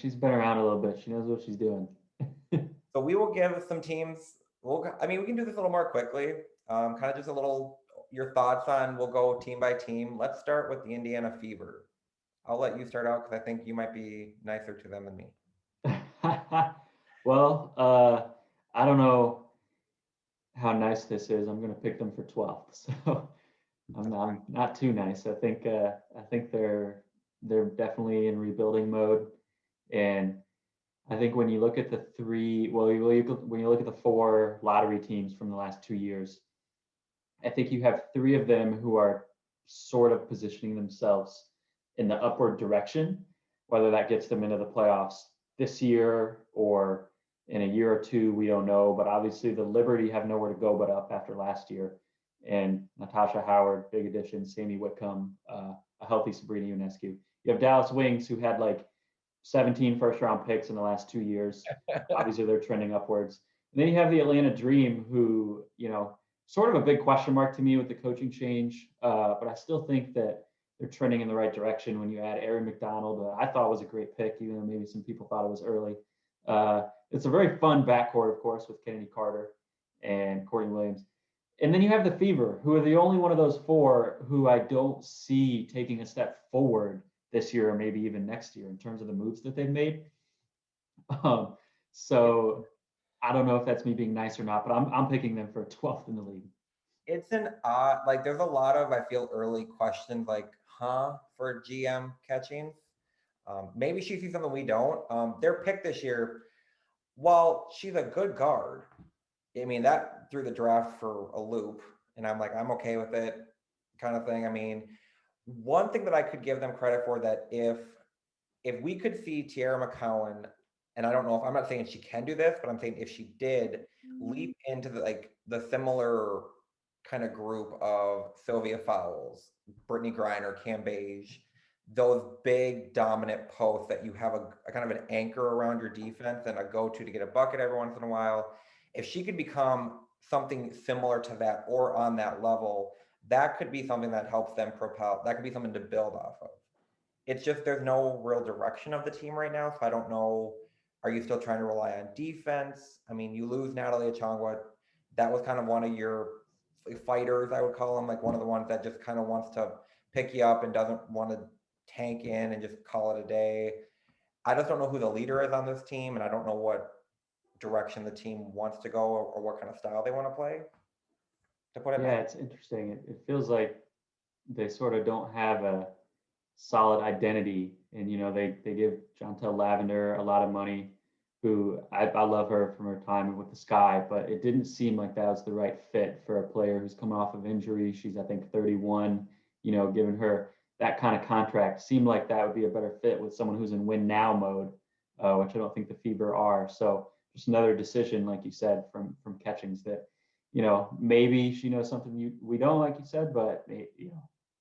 she's been around a little bit. She knows what she's doing. So we will give some teams. I mean, we can do this a little more quickly. Kind of just a little your thoughts on. We'll go team by team. Let's start with the Indiana Fever. I'll let you start out because I think you might be nicer to them than me. Well, I don't know how nice this is. I'm going to pick them for 12th. So That's fine. I'm not too nice. I think they're definitely in rebuilding mode, and I think when you look at the when you look at the four lottery teams from the last 2 years, I think you have three of them who are sort of positioning themselves in the upward direction, whether that gets them into the playoffs this year or in a year or two, we don't know. But obviously, the Liberty have nowhere to go but up after last year. And Natasha Howard, big addition, Sammy Whitcomb, a healthy Sabrina Ionescu. You have Dallas Wings, who had like 17 first round picks in the last 2 years. Obviously, they're trending upwards. And then you have the Atlanta Dream, who, sort of a big question mark to me with the coaching change. But I still think that they're trending in the right direction when you add Aaron McDonald. I thought was a great pick, even though maybe some people thought it was early. It's a very fun backcourt, of course, with Kennedy Carter and Courtney Williams. And then you have the Fever, who are the only one of those four who I don't see taking a step forward this year or maybe even next year in terms of the moves that they've made. Um, so I don't know if that's me being nice or not, but I'm picking them for 12th in the league. It's an odd, like, there's a lot of, I feel, early questions, like, for GM catchings. Maybe she sees something we don't. Their pick this year, while she's a good guard, I mean, that threw the draft for a loop, and I'm like, I'm okay with it, kind of thing. I mean, one thing that I could give them credit for that if we could see Tiara McCowan, and I don't know if I'm not saying she can do this, but I'm saying if she did leap into the similar kind of group of Sylvia Fowles, Brittany Griner, Cam Beige, those big dominant posts that you have a kind of an anchor around your defense and a go-to to get a bucket every once in a while. If she could become something similar to that or on that level, that could be something that helps them propel. That could be something to build off of. It's just there's no real direction of the team right now, so I don't know. Are you still trying to rely on defense? I mean, you lose Natalie Achangwa. That was kind of one of your fighters, I would call him, like one of the ones that just kind of wants to pick you up and doesn't want to tank in and just call it a day. I just don't know who the leader is on this team, and I don't know what direction the team wants to go or what kind of style they want to play. To put it Yeah, mildly. it's interesting. It feels like they sort of don't have a solid identity. And, they give Jontel Lavender a lot of money, who I love her from her time with the Sky, but it didn't seem like that was the right fit for a player who's coming off of injury. She's, I think, 31, giving her that kind of contract seemed like that would be a better fit with someone who's in win now mode, which I don't think the Fever are. So just another decision, like you said, from Catchings that, maybe she knows something we don't, like you said, but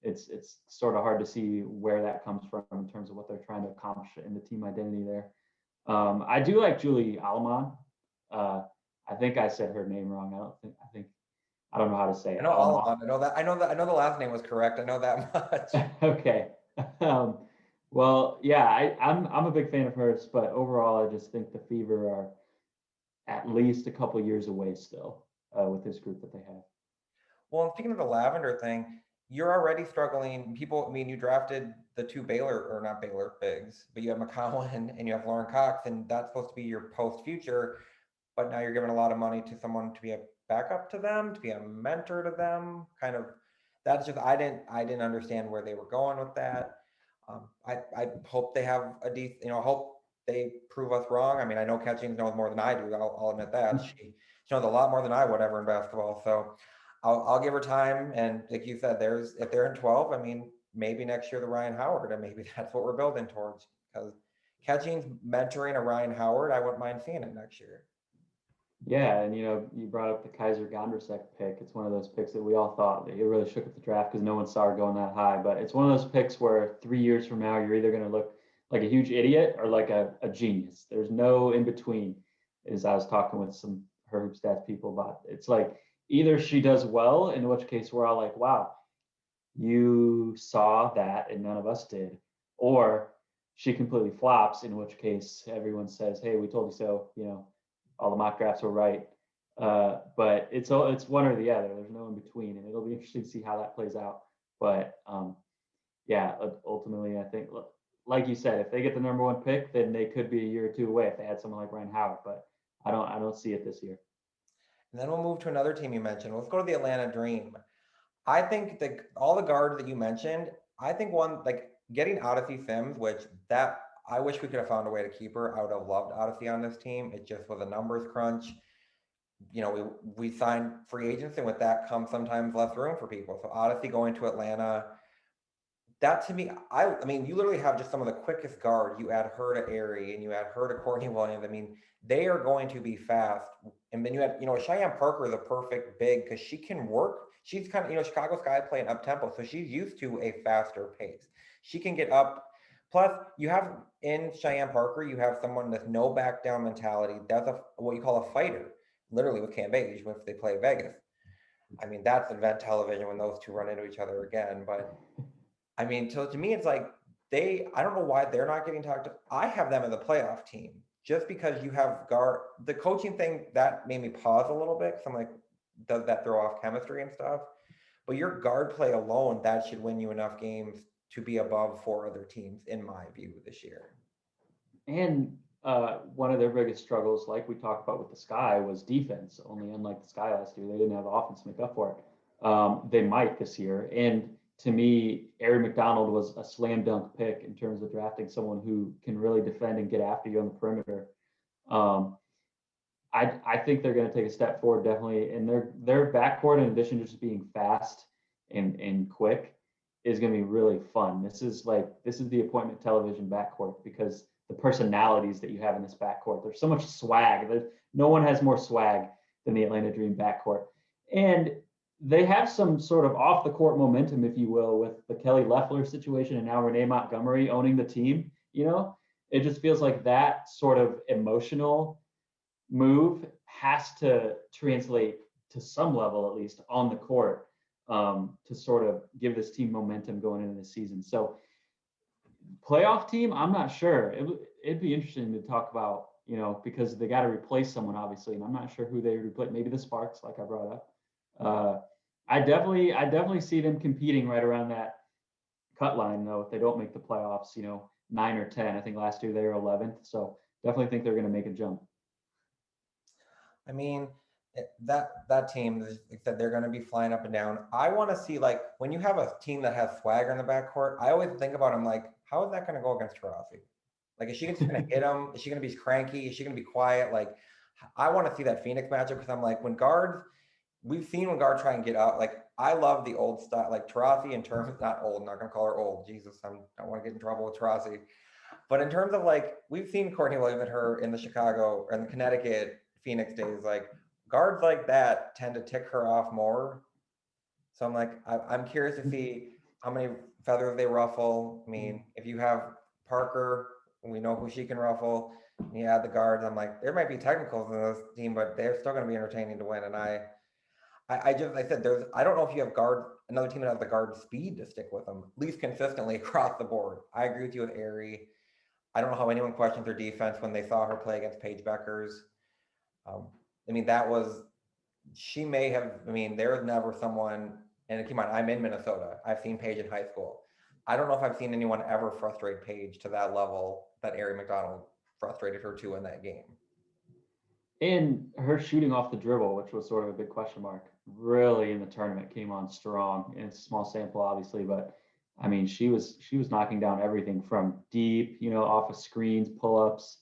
it's sort of hard to see where that comes from in terms of what they're trying to accomplish in the team identity there. I do like Julie Alaman. Uh, I think I said her name wrong. I don't know how to say I it. know Alaman. Alaman. I know that. I know that. I know the last name was correct. I know that much. Okay. Um, well, yeah, I'm a big fan of hers, but overall, I just think the Fever are at least a couple years away still with this group that they have. Well, and speaking of the Lavender thing, you're already struggling. People, I mean, you drafted the two Baylor, or not Baylor bigs, but you have McCowan and you have Lauren Cox, and that's supposed to be your post future. But now you're giving a lot of money to someone to be a backup to them, to be a mentor to them. Kind of, that's just I didn't understand where they were going with that. I hope they have a decent, I hope they prove us wrong. I mean, I know Catchings knows more than I do. I'll admit that she knows a lot more than I would ever in basketball. So I'll give her time. And like you said, if they're in 12, I mean, maybe next year the Ryan Howard, and maybe that's what we're building towards. Because Catchings mentoring a Ryan Howard, I wouldn't mind seeing it next year. Yeah, and you brought up the Kaiser Gondrusek pick. It's one of those picks that we all thought that it really shook up the draft because no one saw her going that high. But it's one of those picks where 3 years from now you're either going to look like a huge idiot or like a genius. There's no in between. As I was talking with some her hoop stats people about, it's like either she does well, in which case we're all like, wow, you saw that and none of us did, or she completely flops, in which case everyone says, "Hey, we told you so." All the mock drafts were right. But it's one or the other. There's no in between, and it'll be interesting to see how that plays out. But yeah, ultimately, I think, like you said, if they get the number one pick, then they could be a year or two away if they had someone like Ryan Howard. But I don't see it this year. And then we'll move to another team you mentioned. Let's go to the Atlanta Dream. I think all the guards that you mentioned, I think one like getting Odyssey Sims, which that I wish we could have found a way to keep her. I would have loved Odyssey on this team. It just was a numbers crunch. We signed free agents, and with that comes sometimes less room for people. So Odyssey going to Atlanta, that to me, I mean, you literally have just some of the quickest guards. You add her to Aerie and you add her to Courtney Williams. I mean, they are going to be fast. And then you had, Cheyenne Parker is a perfect big because she can work. She's kind of, Chicago Sky playing up tempo. So she's used to a faster pace. She can get up. Plus, you have in Cheyenne Parker, you have someone with no back down mentality. That's what you call a fighter, literally with Cam Beige if they play Vegas. I mean, that's event television when those two run into each other again. But I mean, to me, it's like I don't know why they're not getting talked to. I have them as a playoff team just because you have the coaching thing that made me pause a little bit. Cause I'm like, does that throw off chemistry and stuff? But your guard play alone, that should win you enough games to be above 4 other teams, in my view, this year. And one of their biggest struggles, like we talked about with the Sky, was defense. Only unlike the Sky last year, they didn't have the offense to make up for it. They might this year. And to me, Aerie McDonald was a slam dunk pick in terms of drafting someone who can really defend and get after you on the perimeter. I think they're going to take a step forward, definitely. And their backcourt, in addition to just being fast and quick, is going to be really fun. This is the appointment television backcourt because the personalities that you have in this backcourt. There's so much swag. No one has more swag than the Atlanta Dream backcourt. And they have some sort of off the court momentum, if you will, with the Kelly Loeffler situation and now Renee Montgomery owning the team. It just feels like that sort of emotional move has to translate to some level, at least on the court, to sort of give this team momentum going into the season. So playoff team, I'm not sure. It'd be interesting to talk about, because they got to replace someone, obviously, and I'm not sure who they replace. Maybe the Sparks, like I brought up. I definitely see them competing right around that cut line, though. If they don't make the playoffs, 9 or 10. I think last year they were 11th, so definitely think they're going to make a jump. I mean, that team, like I said, they're going to be flying up and down. I want to see, like, when you have a team that has swagger in the backcourt, I always think about them like, how is that going to go against Taurasi? Like, is she just going to hit him? Is she going to be cranky? Is she going to be quiet? Like, I want to see that Phoenix matchup because I'm like, we've seen when guards try and get up. Like, I love the old style, like Taurasi in terms of not old, I'm not going to call her old. Jesus, I don't want to get in trouble with Taurasi. But in terms of like, we've seen Courtney Williams and her in the Chicago and the Connecticut Phoenix days, like guards like that tend to tick her off more. So I'm like, I'm curious to see how many feathers they ruffle. I mean, if you have Parker, we know who she can ruffle. You add the guards. I'm like, there might be technicals in this team, but they're still going to be entertaining to win. And I said, I don't know if you have another team that has the guard speed to stick with them, at least consistently across the board. I agree with you with Aerie. I don't know how anyone questions her defense when they saw her play against Paige Beckers. I mean, she may have, there was never someone, and keep in mind, I'm in Minnesota. I've seen Paige in high school. I don't know if I've seen anyone ever frustrate Paige to that level that Aerie McDonald frustrated her to in that game. And her shooting off the dribble, which was sort of a big question mark, really in the tournament came on strong. And it's a small sample, obviously, but I mean, she was knocking down everything from deep, off of screens, pull-ups,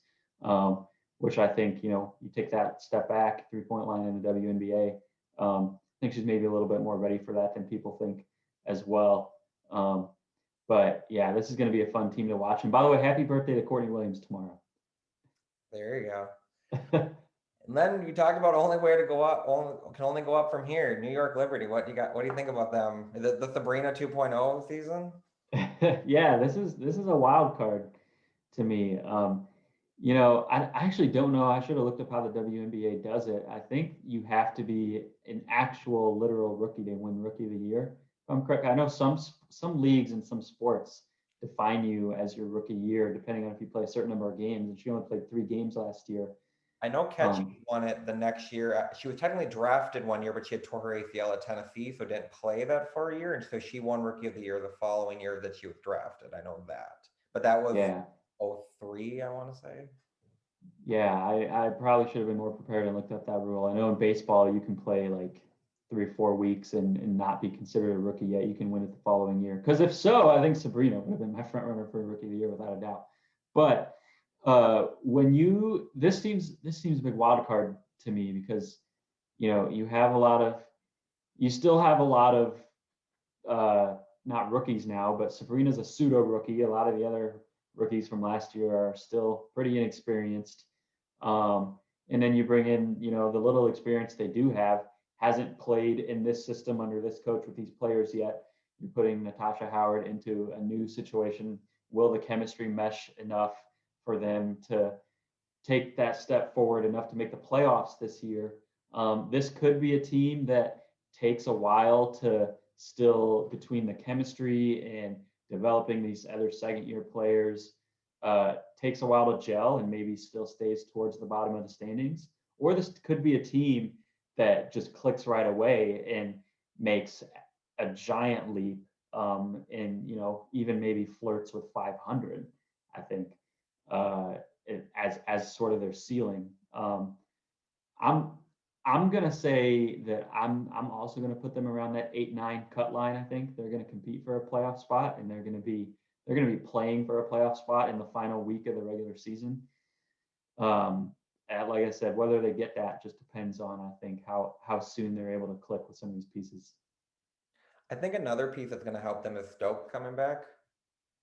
which I think, you take that step back, 3-point line in the WNBA. I think she's maybe a little bit more ready for that than people think as well. But yeah, this is going to be a fun team to watch. And by the way, happy birthday to Courtney Williams tomorrow. There you go. And then you talked about only way to go up, can only go up from here. New York Liberty. What do you think about them? Is it the Sabrina 2.0 season? Yeah, this is a wild card to me. I actually don't know. I should have looked up how the WNBA does it. I think you have to be an actual literal rookie to win Rookie of the Year. If I'm correct. I know some leagues and some sports define you as your rookie year, depending on if you play a certain number of games. And she only played 3 games last year. I know Catchy won it the next year. She was technically drafted one year, but she had tore her ACL at Tennessee, so didn't play that for a year. And so she won Rookie of the Year the following year that she was drafted. I know that. But that was Yeah. 03, I want to say. Yeah, I probably should have been more prepared and looked up that rule. I know in baseball you can play like 3 or 4 weeks and not be considered a rookie yet. You can win it the following year. Because if so, I think Sabrina would have been my front runner for rookie of the year without a doubt. But when you this seems a big wild card to me because you have a lot of you still have a lot of not rookies now, but Sabrina's a pseudo rookie. A lot of the other rookies from last year are still pretty inexperienced. And then you bring in, the little experience they do have hasn't played in this system under this coach with these players yet. You're putting Natasha Howard into a new situation. Will the chemistry mesh enough for them to take that step forward enough to make the playoffs this year? This could be a team that takes a while to still, between the chemistry and developing these other second-year players, takes a while to gel and maybe still stays towards the bottom of the standings. Or this could be a team that just clicks right away and makes a giant leap, and even maybe flirts with 500. I think as sort of their ceiling. I'm gonna say that I'm also gonna put them around that 8-9 cut line. I think they're gonna compete for a playoff spot, and they're gonna be playing for a playoff spot in the final week of the regular season. And like I said, whether they get that just depends on, I think, how soon they're able to click with some of these pieces. I think another piece that's going to help them is Stokes coming back.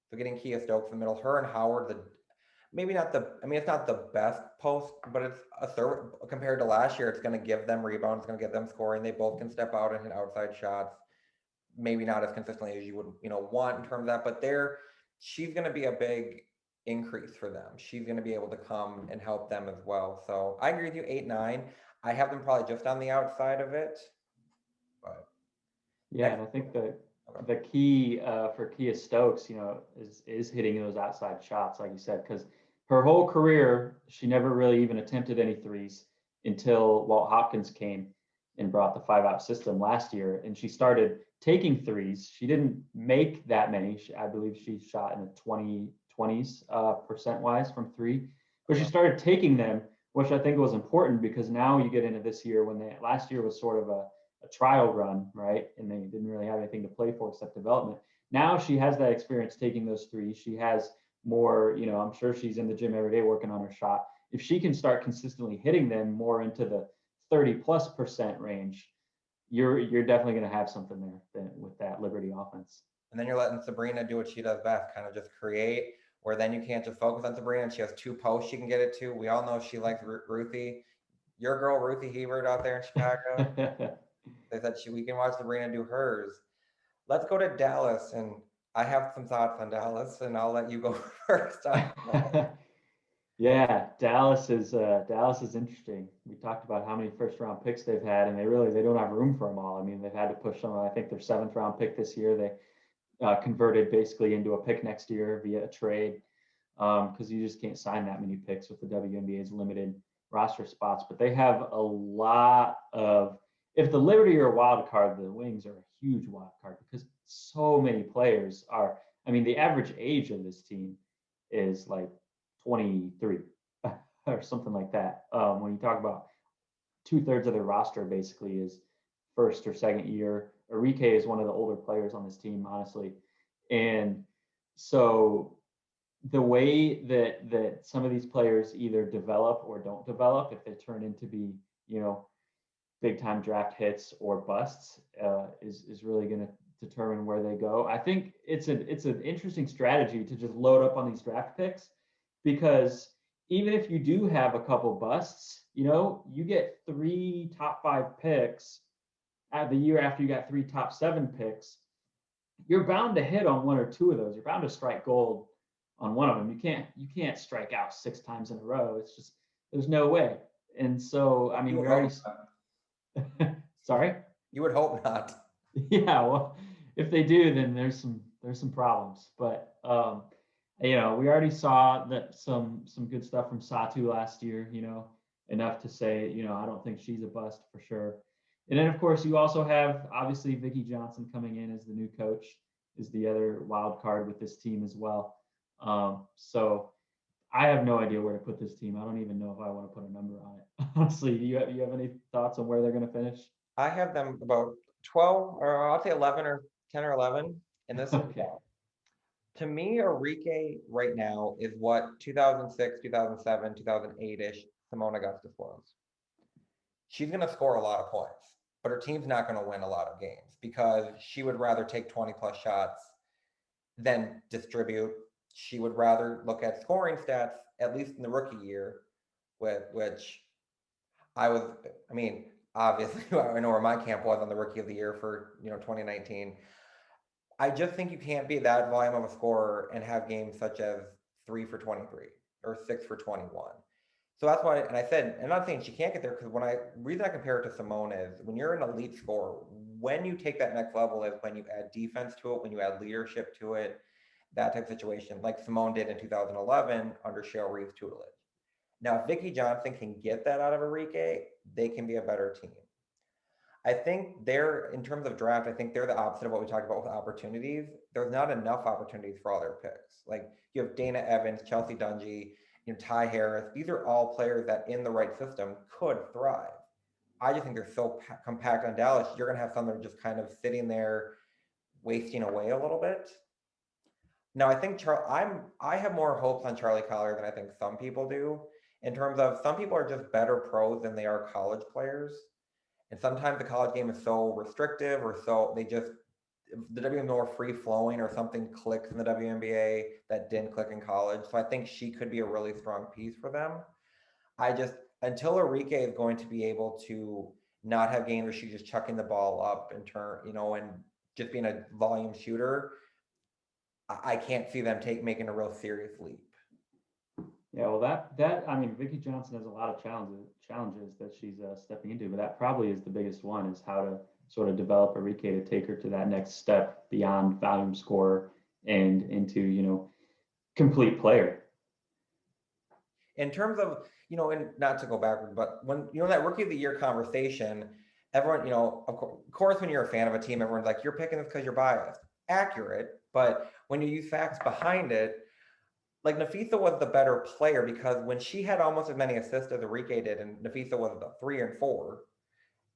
So getting Kia Stokes in the middle, her and Howard, maybe not it's not the best post, but it's a third compared to last year. It's going to give them rebounds, it's going to give them scoring. They both can step out and hit outside shots. Maybe not as consistently as you would, want in terms of that, but she's going to be a big increase for them. She's going to be able to come and help them as well. So I agree with you, 8-9. I have them probably just on the outside of it. But yeah, and I think the key for Kia Stokes, is hitting those outside shots, like you said, because her whole career she never really even attempted any threes until Walt Hopkins came and brought the 5-out system last year, and she started taking threes. She didn't make that many. I believe she shot in the 20s percent wise from three, but she started taking them, which I think was important because now you get into this year when last year was sort of a trial run, right? And they didn't really have anything to play for except development. Now she has that experience taking those threes. She has more, I'm sure she's in the gym every day working on her shot. If she can start consistently hitting them more into the 30+% range, you're definitely going to have something there with that Liberty offense. And then you're letting Sabrina do what she does best, kind of just create, where then you can't just focus on Sabrina. And she has 2 posts she can get it to. We all know she likes Ruthie. Your girl, Ruthie Hebert, out there in Chicago. They said we can watch Sabrina do hers. Let's go to Dallas, and I have some thoughts on Dallas, and I'll let you go first. Yeah, Dallas is interesting. We talked about how many first-round picks they've had, and they don't have room for them all. I mean, they've had to push some. I think their 7th-round pick this year they converted basically into a pick next year via a trade, because you just can't sign that many picks with the WNBA's limited roster spots. But they have a lot of. If the Liberty are a wild card, the Wings are a huge wild card because so many players are. I mean, the average age of this team is like 23 or something like that. When you talk about 2/3 of their roster basically is first or second year. Arike is one of the older players on this team, honestly. And so the way that some of these players either develop or don't develop, if they turn into be, big time draft hits or busts, is really going to determine where they go. I think it's an interesting strategy to just load up on these draft picks, because even if you do have a couple busts, you get 3 top 5 picks at the year after you got 3 top 7 picks. You're bound to hit on 1 or 2 of those. You're bound to strike gold on one of them. You can't strike out 6 times in a row. It's just, there's no way. And so, I mean, we already. Sorry? You would hope not. Yeah, well, if they do, then there's there's some problems, but we already saw that some good stuff from Satu last year. Enough to say, I don't think she's a bust for sure. And then of course you also have obviously Vicki Johnson coming in as the new coach is the other wild card with this team as well. So I have no idea where to put this team. I don't even know if I want to put a number on it. Honestly, do you have any thoughts on where they're going to finish? I have them about 12, or I'll say 11 or 10 or 11. And this is Okay. to me, Enrique right now is what 2006, 2007, 2008-ish Simone Augusta was. She's going to score a lot of points, but her team's not going to win a lot of games because she would rather take 20 plus shots than distribute. She would rather look at scoring stats, at least in the rookie year, with which I mean, obviously, I know where my camp was on the rookie of the year for 2019. I just think you can't be that volume of a scorer and have games such as 3 for 23 or 6 for 21. So that's why, and I said, I'm not saying she can't get there because reason I compare it to Simone is when you're an elite scorer, when you take that next level is when you add defense to it, when you add leadership to it, that type of situation, like Simone did in 2011 under Cheryl Reeve's tutelage. Now, if Vicki Johnson can get that out of Enrique, they can be a better team. I think in terms of draft, I think they're the opposite of what we talked about with opportunities. There's not enough opportunities for all their picks. Like you have Dana Evans, Chelsea Dungy, Ty Harris. These are all players that in the right system could thrive. I just think they're so compact on Dallas. You're going to have some that are just kind of sitting there wasting away a little bit. Now, I think I have more hopes on Charlie Collier than I think some people do. In terms of some people are just better pros than they are college players. And sometimes the college game is so restrictive or the WNBA is more free flowing or something clicks in the WNBA that didn't click in college. So I think she could be a really strong piece for them. Until Enrique is going to be able to not have games where she's just chucking the ball up and and just being a volume shooter, I can't see them making a real serious leap. Yeah, well, I mean, Vicki Johnson has a lot of challenges that she's stepping into, but that probably is the biggest one is how to sort of develop Enrique to take her to that next step beyond volume scorer and into complete player. In terms of and not to go backward, but when that rookie of the year conversation, everyone of course when you're a fan of a team, everyone's like, you're picking this because you're biased. Accurate, but when you use facts behind it, like Nafisa was the better player because when she had almost as many assists as Enrique did, and Nafisa was the 3 and 4,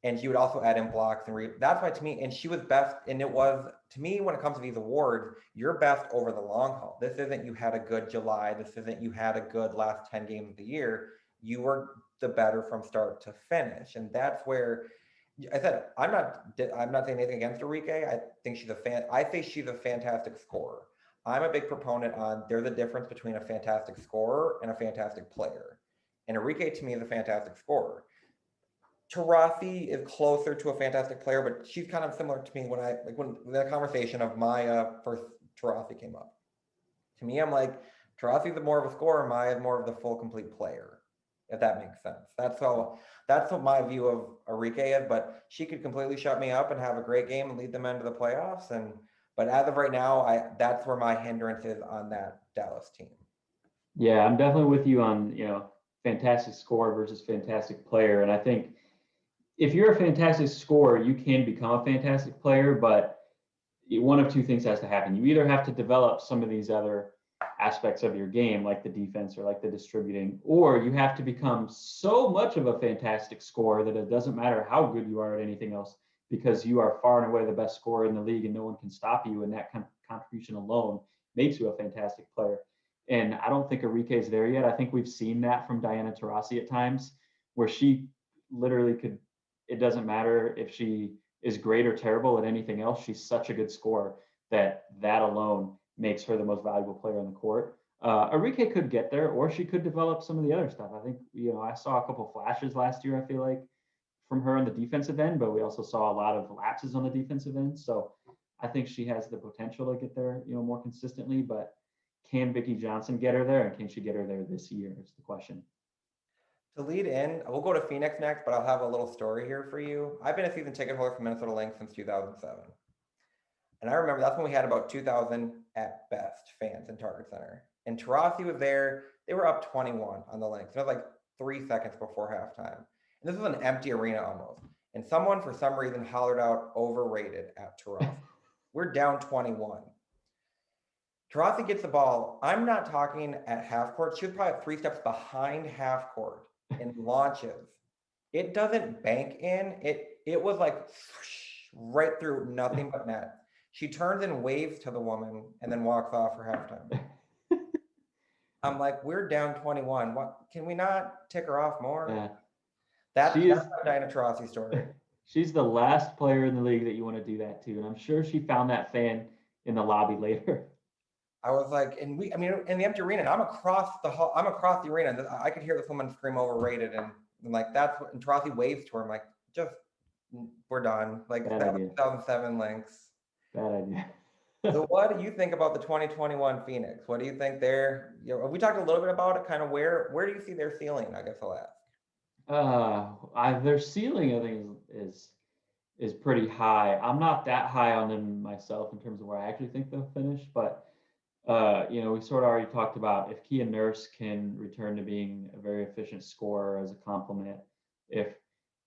and she would also add in blocks that's why to me, and she was best. And it was to me when it comes to these awards, you're best over the long haul. This isn't you had a good July. This isn't you had a good last 10 games of the year. You were the better from start to finish, and that's where I said I'm not saying anything against Enrique. I think she's a fan. I think she's a fantastic scorer. I'm a big proponent on there's a difference between a fantastic scorer and a fantastic player. And Enrique to me is a fantastic scorer. Taurasi is closer to a fantastic player, but she's kind of similar to me when the conversation of Maya first Taurasi came up. To me, I'm like, Taurasi is more of a scorer, Maya is more of the full complete player, if that makes sense. That's what my view of Enrique is, but she could completely shut me up and have a great game and lead them into the playoffs. But as of right now, that's where my hindrance is on that Dallas team. Yeah, I'm definitely with you on, fantastic scorer versus fantastic player. And I think if you're a fantastic scorer, you can become a fantastic player, but one of two things has to happen. You either have to develop some of these other aspects of your game, like the defense or like the distributing, or you have to become so much of a fantastic scorer that it doesn't matter how good you are at anything else because you are far and away the best scorer in the league and no one can stop you. And that contribution alone makes you a fantastic player. And I don't think Enrique is there yet. I think we've seen that from Diana Taurasi at times where she literally could, it doesn't matter if she is great or terrible at anything else. She's such a good scorer that alone makes her the most valuable player on the court. Enrique could get there, or she could develop some of the other stuff. I think, I saw a couple flashes last year, I feel like, from her on the defensive end, but we also saw a lot of lapses on the defensive end. So I think she has the potential to get there, more consistently, but can Vicki Johnson get her there? And can she get her there this year is the question. To lead in, we'll go to Phoenix next, but I'll have a little story here for you. I've been a season ticket holder for Minnesota Lynx since 2007. And I remember that's when we had about 2,000 at best fans in Target Center. And Taurasi was there. They were up 21 on the Lynx. It was like 3 seconds before halftime. And this was an empty arena almost. And someone, for some reason, hollered out overrated at Taurasi. We're down 21. Taurasi gets the ball. I'm not talking at half court. She was probably 3 steps behind half court and launches. It doesn't bank in. It was like right through nothing but net. She turns and waves to the woman and then walks off for halftime. I'm like, we're down 21. What can we not tick her off more? Yeah, she That's is. my Dinah Taurasi story. She's the last player in the league that you want to do that to, and I'm sure she found that fan in the lobby later. I was like, I mean, in the empty arena, and I'm across the hall, I'm across the arena, and I could hear this woman scream overrated, and like that's what, and Taurasi waves to her. I'm like, just we're done. Like Bad that was idea. 2007 Lynx. Bad idea. So what do you think about the 2021 Phoenix? What do you think they're, we talked a little bit about it, kind of where do you see their ceiling? I guess I'll ask. Their ceiling, I think, is pretty high. I'm not that high on them myself in terms of where I actually think they'll finish, but we sort of already talked about if Kia Nurse can return to being a very efficient scorer as a complement, if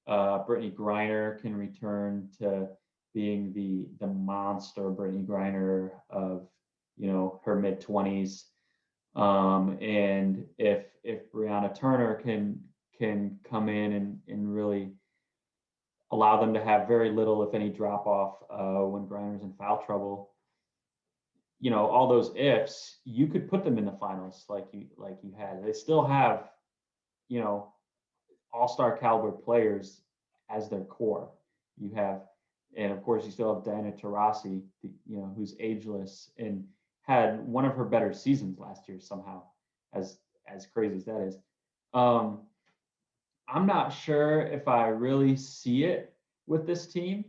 Brittany Griner can return to being the monster Brittany Griner of her mid 20s, and if Brianna Turner can come in and really allow them to have very little, if any, drop off when Griner's in foul trouble. All those ifs, you could put them in the finals like you had. They still have, you know, all-star caliber players as their core. You have, and of course, you still have Diana Taurasi, who's ageless and had one of her better seasons last year somehow, as crazy as that is. Um, I'm not sure if I really see it with this team.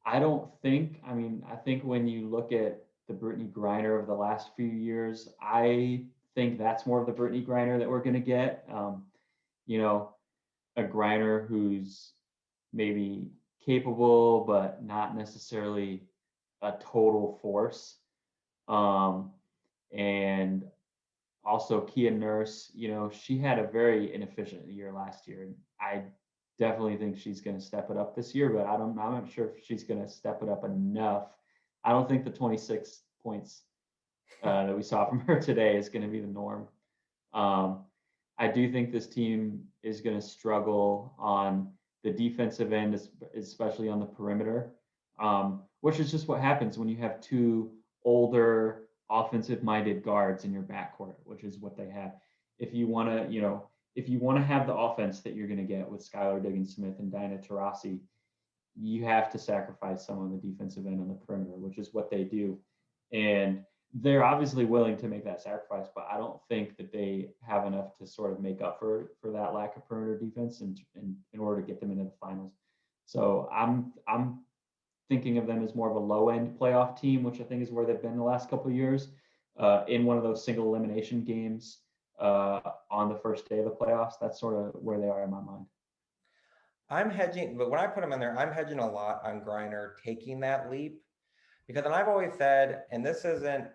I don't think. I mean, I think when you look at the Brittany Griner of the last few years, I think that's more of the Brittany Griner that we're going to get. You know, a Griner who's maybe capable, but not necessarily a total force. Um, and also Kia Nurse, she had a very inefficient year last year. And I definitely think she's going to step it up this year, but I'm not sure if she's going to step it up enough. I don't think the 26 points that we saw from her today is going to be the norm. Um, I do think this team is going to struggle on the defensive end, especially on the perimeter, which is just what happens when you have two older offensive-minded guards in your backcourt, which is what they have. If you want to, if you want to have the offense that you're going to get with Skylar Diggins-Smith and Diana Taurasi, you have to sacrifice some on the defensive end on the perimeter, which is what they do. And they're obviously willing to make that sacrifice, but I don't think that they have enough to sort of make up for that lack of perimeter defense and in order to get them into the finals. So I'm thinking of them as more of a low end playoff team, which I think is where they've been the last couple of years, in one of those single elimination games on the first day of the playoffs. That's sort of where they are in my mind. I'm hedging, but when I put them in there, I'm hedging a lot on Griner taking that leap because, and I've always said, and this isn't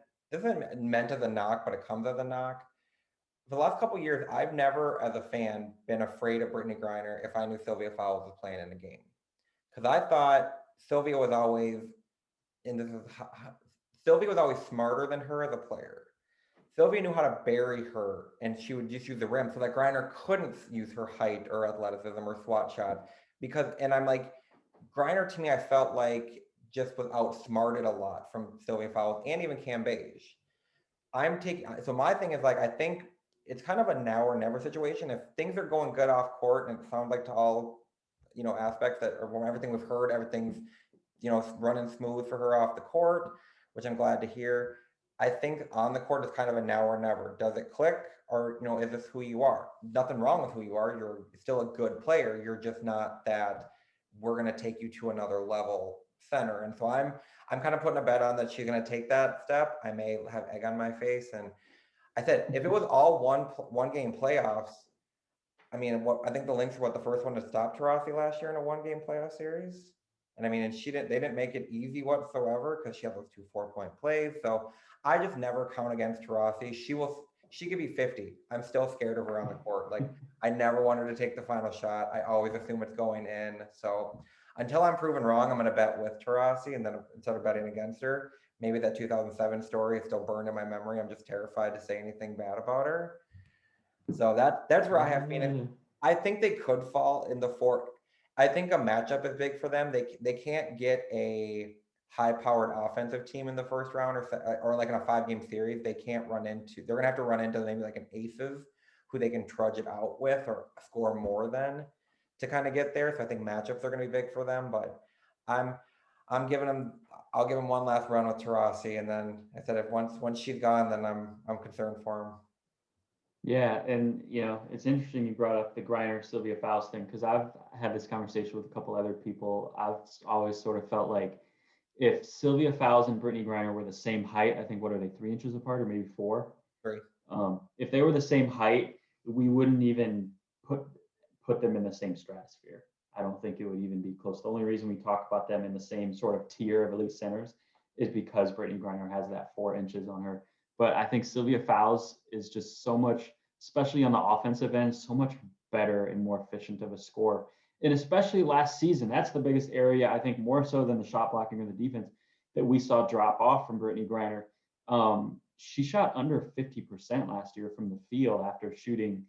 meant as a knock, but it comes as a knock. For the last couple of years, I've never, as a fan, been afraid of Brittany Griner if I knew Sylvia Fowles was playing in the game, because I thought Sylvia was always, and this is Sylvia was always smarter than her as a player. Sylvia knew how to bury her, and she would just use the rim so that Griner couldn't use her height or athleticism or swat shot. And I'm like, Griner to me, I felt like just was outsmarted a lot from Sylvia Fowles and even Cam Beige. So my thing is like, I think it's kind of a now or never situation. If things are going good off court and it sounds like to all, aspects that, or from everything we've heard, everything's, running smooth for her off the court, which I'm glad to hear. I think on the court is kind of a now or never. Does it click, or is this who you are? Nothing wrong with who you are. You're still a good player. You're just not that. We're going to take you to another level center. And so I'm kind of putting a bet on that she's going to take that step. I may have egg on my face, and I said if it was all one game playoffs, I mean, I think the Lynx were the first one to stop Taurasi last year in a 1-game playoff series. And I mean, and they didn't make it easy whatsoever because she had those two 4-point plays. So I just never count against Taurasi. She could be 50. I'm still scared of her on the court. Like, I never want her to take the final shot. I always assume it's going in. So until I'm proven wrong, I'm going to bet with Taurasi, and then instead of betting against her, maybe that 2007 story is still burned in my memory. I'm just terrified to say anything bad about her. So that's where I have Phoenix. I think they could fall in the four. I think a matchup is big for them. They can't get a high-powered offensive team in the first round, or like in a 5-game series. They can't run into. They're gonna have to run into maybe like an Aces who they can trudge it out with or score more than to kind of get there. So I think matchups are gonna be big for them. But I'm I'm giving them. I'll give them one last run with Tarasi, and then I said if once she's gone, then I'm concerned for him. Yeah, and it's interesting you brought up the Griner Sylvia Faust thing because I've had this conversation with a couple other people. I've always sort of felt like if Sylvia Faust and Brittany Griner were the same height, I think what are they, 3 inches apart or maybe four? Great. If they were the same height, we wouldn't even put them in the same stratosphere. I don't think it would even be close. The only reason we talk about them in the same sort of tier of elite centers is because Brittany Griner has that 4 inches on her. But I think Sylvia Fowles is just so much, especially on the offensive end, so much better and more efficient of a scorer. And especially last season, that's the biggest area, I think, more so than the shot blocking or the defense, that we saw drop off from Brittany Griner. She shot under 50% last year from the field after shooting,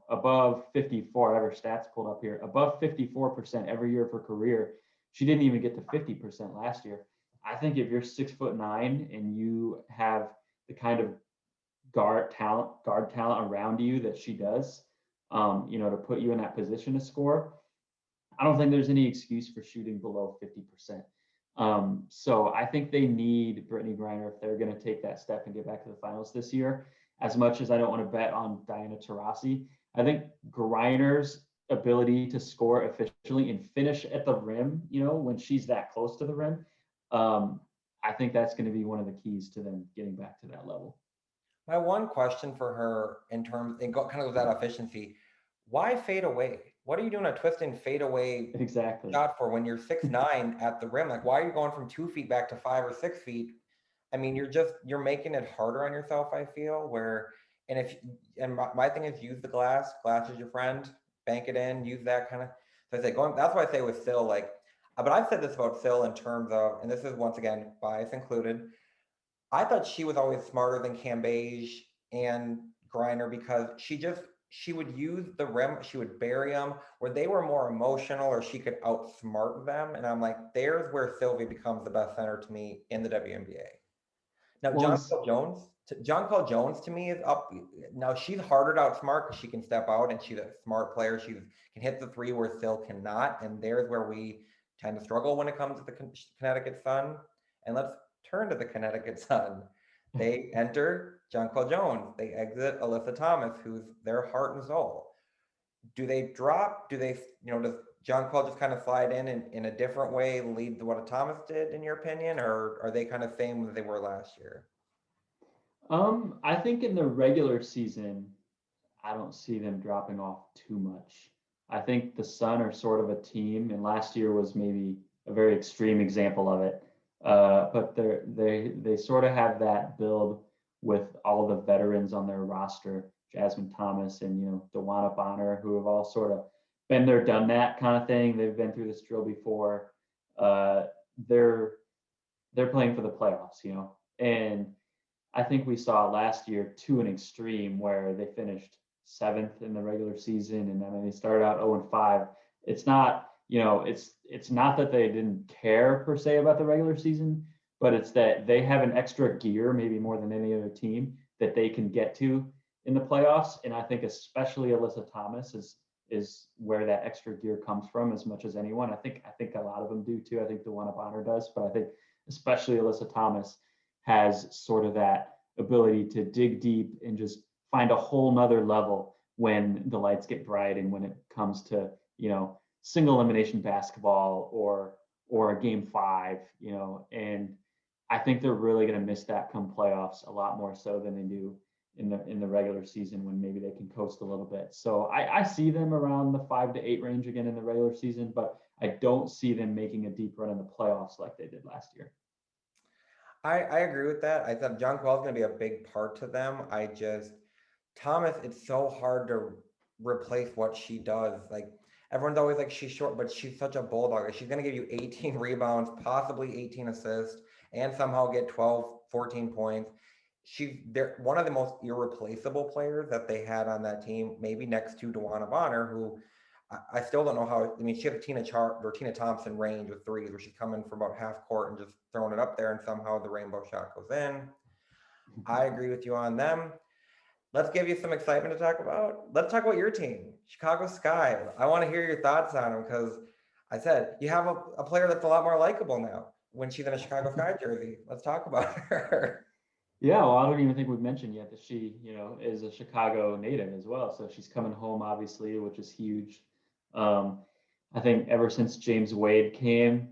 above 54. I have her stats pulled up here, above 54% every year of her career. She didn't even get to 50% last year. I think if you're 6'9" and you have the kind of guard talent around you that she does, to put you in that position to score, I don't think there's any excuse for shooting below 50%. So I think they need Brittany Griner if they're going to take that step and get back to the finals this year. As much as I don't want to bet on Diana Taurasi, I think Griner's ability to score efficiently and finish at the rim, when she's that close to the rim, I think that's going to be one of the keys to them getting back to that level. My one question for her kind of that efficiency, why fade away? What are you doing a twist and fade away Exactly. shot for when you're 6'9" at the rim? Like, why are you going from 2 feet back to 5 or 6 feet? I mean, you're making it harder on yourself, I feel, and my thing is use the glass. Glass is your friend. Bank it in, use that kind of. So I say that's why I say with Sil, like, but I've said this about Sil in terms of, and this is once again, bias included. I thought she was always smarter than Cambage and Griner because she would use the rim, she would bury them where they were more emotional or she could outsmart them. And I'm like, there's where Sylvie becomes the best center to me in the WNBA. Now, John Paul Jones to me is up. Now she's harder to outsmart because she can step out and she's a smart player. She can hit the three where Sil cannot. And there's where we tend to struggle when it comes to the Connecticut Sun. And let's turn to the Connecticut Sun. They enter Jonquel Jones. They exit Alyssa Thomas, who's their heart and soul. Do they drop? Does Jonquel just kind of slide in a different way, lead to what Thomas did, in your opinion? Or are they kind of same as they were last year? I think in the regular season, I don't see them dropping off too much. I think the Sun are sort of a team, and last year was maybe a very extreme example of it. But they sort of have that build with all the veterans on their roster, Jasmine Thomas and Dewana Bonner, who have all sort of been there, done that kind of thing. They've been through this drill before. They're playing for the playoffs, and I think we saw last year to an extreme where they finished 7th in the regular season, and then they started out 0-5. It's not, it's not that they didn't care per se about the regular season, but it's that they have an extra gear, maybe more than any other team, that they can get to in the playoffs. And I think especially Alyssa Thomas is where that extra gear comes from as much as anyone. I think a lot of them do too. I think DeWanna Bonner does, but I think especially Alyssa Thomas has sort of that ability to dig deep and just find a whole nother level when the lights get bright and when it comes to, single elimination basketball or a game 5, and I think they're really going to miss that come playoffs a lot more so than they do in the regular season when maybe they can coast a little bit. So I see them around the 5 to 8 range again in the regular season, but I don't see them making a deep run in the playoffs like they did last year. I agree with that. I thought John Quell is going to be a big part to them. Thomas, it's so hard to replace what she does. Like everyone's always like she's short, but she's such a bulldog. Like, she's going to give you 18 rebounds, possibly 18 assists, and somehow get 12, 14 points. They're one of the most irreplaceable players that they had on that team, maybe next to DeWanna Bonner, who I still don't know how. I mean, she has Tina Thompson range with threes, where she's coming from about half court and just throwing it up there, and somehow the rainbow shot goes in. I agree with you on them. Let's give you some excitement to talk about. Let's talk about your team, Chicago Sky. I want to hear your thoughts on them because I said you have a player that's a lot more likable now when she's in a Chicago Sky jersey. Let's talk about her. Yeah, well, I don't even think we've mentioned yet that she, is a Chicago native as well. So she's coming home, obviously, which is huge. Um, I think ever since James Wade came,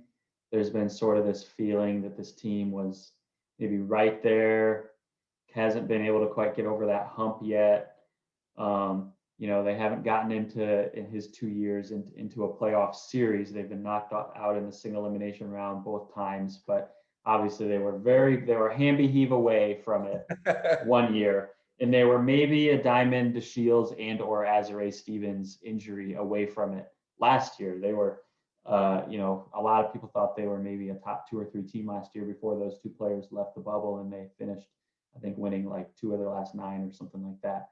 there's been sort of this feeling that this team was maybe right there, hasn't been able to quite get over that hump yet. They haven't gotten in his 2 years into a playoff series. They've been knocked out in the single elimination round both times, but obviously they were Hamby heave away from it one year, and they were maybe a Diamond DeShields and or Azare Stevens injury away from it last year. They were, a lot of people thought they were maybe a top 2 or 3 team last year before those two players left the bubble, and they finished, I think, winning like 2 of their last 9 or something like that.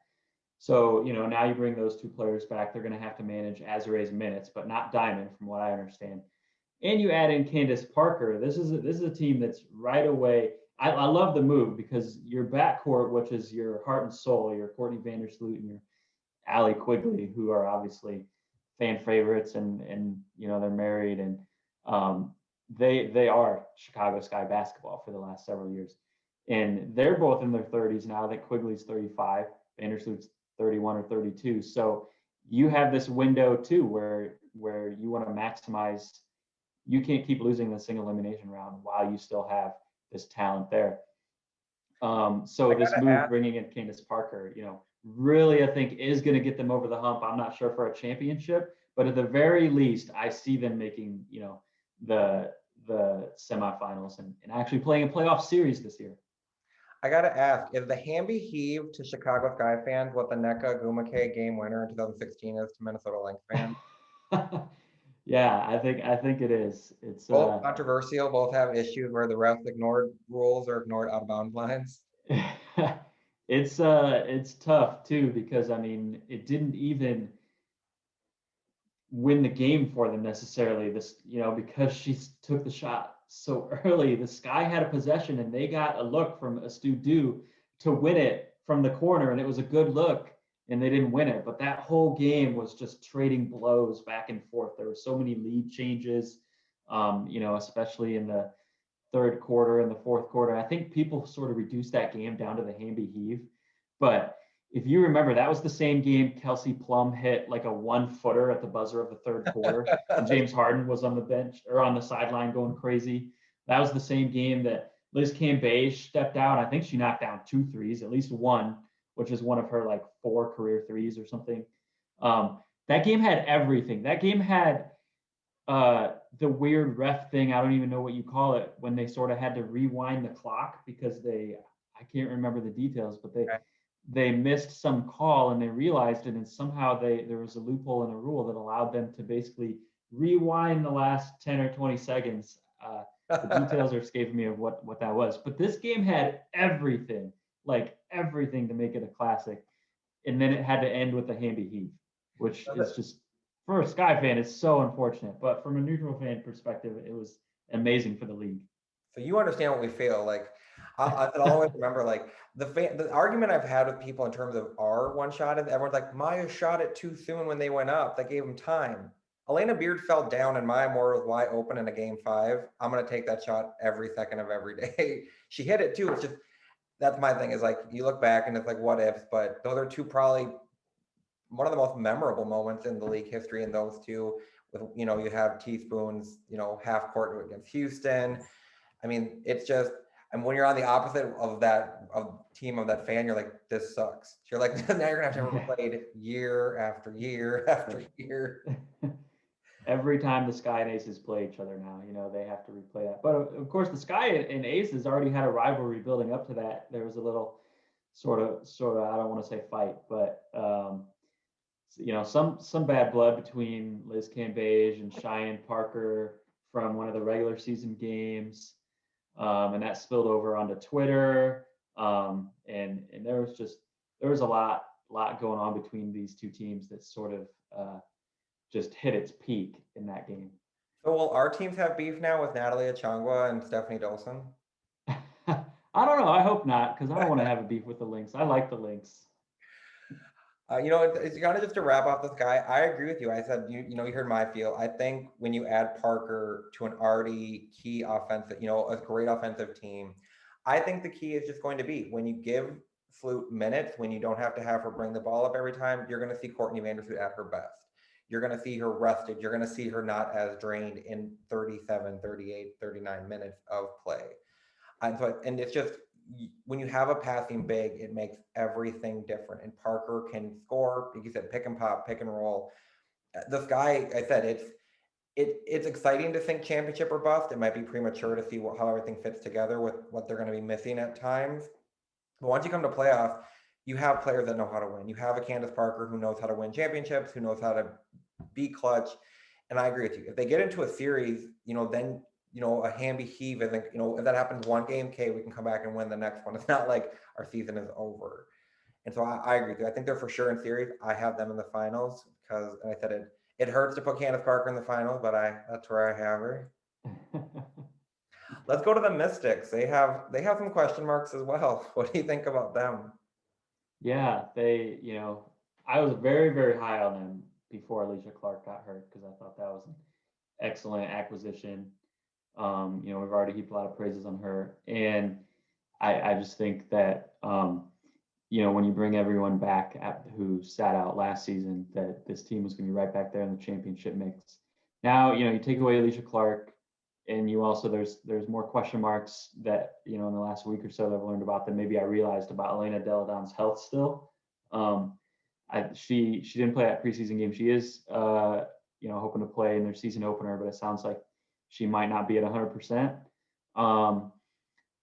So, now you bring those 2 players back. They're going to have to manage Azare's minutes, but not Diamond, from what I understand. And you add in Candace Parker. This is a team that's right away. I love the move because your backcourt, which is your heart and soul, your Courtney Vandersloot and your Allie Quigley, who are obviously fan favorites, and they're married, and they are Chicago Sky basketball for the last several years, and they're both in their 30s now. I think Quigley's 35, Vandersloot's 31 or 32. So you have this window too where you want to maximize. You can't keep losing the single elimination round while you still have this talent there. So this move, bringing in Candace Parker, really, I think, is going to get them over the hump. I'm not sure for a championship, but at the very least, I see them making, the semifinals and actually playing a playoff series this year. I got to ask, is the Hamby heave to Chicago Sky fans what the Nneka Ogwumike game winner in 2016 is to Minnesota Lynx fans? Yeah, I think it is. It's both controversial, both have issues where the refs ignored rules or ignored out of bounds lines. It's tough too, because I mean, it didn't even win the game for them necessarily, because she took the shot so early. The Sky had a possession and they got a look from Astu Du to win it from the corner, and it was a good look, and they didn't win it. But that whole game was just trading blows back and forth. There were so many lead changes, especially in the third quarter and the fourth quarter. I think people sort of reduced that game down to the Hamby heave. But if you remember, that was the same game Kelsey Plum hit like a 1-footer at the buzzer of the third quarter, and James Harden was on the bench or on the sideline going crazy. That was the same game that Liz Cambage stepped out. I think she knocked down 2 threes, at least one, which is one of her like 4 career threes or something. That game had everything. That game had the weird ref thing. I don't even know what you call it, when they sort of had to rewind the clock because I can't remember the details, but they missed some call and they realized it, and somehow there was a loophole in a rule that allowed them to basically rewind the last 10 or 20 seconds. The details are escaping me of what that was, but this game had everything, like everything, to make it a classic, and then it had to end with the Hamby heave, which is just, for a Sky fan, it's so unfortunate, but from a neutral fan perspective, it was amazing for the league. So you understand what we feel like. I'll always remember, like the argument I've had with people in terms of our one shot is everyone's like, Maya shot it too soon when they went up. That gave him time. Elena Beard fell down and Maya Moore was wide open in a game 5. I'm going to take that shot every second of every day. She hit it too. It's just, that's my thing, is like, you look back and it's like, what ifs, but those are two probably one of the most memorable moments in the league history in those two. With, you have Teaspoon's, half court against Houston. I mean, it's just, And when you're on the opposite of that of team of that fan, you're like, this sucks. You're like, now you're gonna have to have Yeah. replayed year after year after year. Every time the Sky and Aces play each other now, they have to replay that. But of course, the Sky and Aces already had a rivalry building up to that. There was a little sort of, I don't want to say fight, but some bad blood between Liz Cambage and Cheyenne Parker from one of the regular season games, and that spilled over onto Twitter, and there was a lot going on between these two teams that sort of just hit its peak in that game. So will our teams have beef now with Natalie Achangwa and Stephanie Dolson? I don't know. I hope not, because I don't want to have a beef with the Lynx. I like the Lynx. It's kind of just to wrap off this guy. I agree with you. I said, you heard my feel. I think when you add Parker to an already key offensive, a great offensive team, I think the key is just going to be when you give Flute minutes, when you don't have to have her bring the ball up every time, you're going to see Courtney Vandersloot at her best. You're going to see her rested. You're going to see her not as drained in 37, 38, 39 minutes of play. And it's just when you have a passing big, it makes everything different. And Parker can score, like you said, pick and pop, pick and roll. This guy, I said, it's exciting to think championship or bust. It might be premature to see how everything fits together with what they're going to be missing at times. But once you come to playoffs, you have players that know how to win. You have a Candace Parker who knows how to win championships, who knows how to be clutch. And I agree with you. If they get into a series, then a Hamby heave isn't, if that happens one game, okay, we can come back and win the next one. It's not like our season is over. And so I agree with you. I think they're for sure in series. I have them in the finals because, and I said it hurts to put Candace Parker in the finals, but that's where I have her. Let's go to the Mystics. They have some question marks as well. What do you think about them? Yeah, I was very, very high on them before Alicia Clark got hurt because I thought that was an excellent acquisition. We've already heaped a lot of praises on her, and I just think that when you bring everyone back who sat out last season, that this team was going to be right back there in the championship mix. Now, you take away Alicia Clark, and you also there's more question marks that in the last week or so that I've learned about that maybe I realized about Elena Deladon's health still. She didn't play that preseason game. She is hoping to play in their season opener, but it sounds like she might not be at 100%.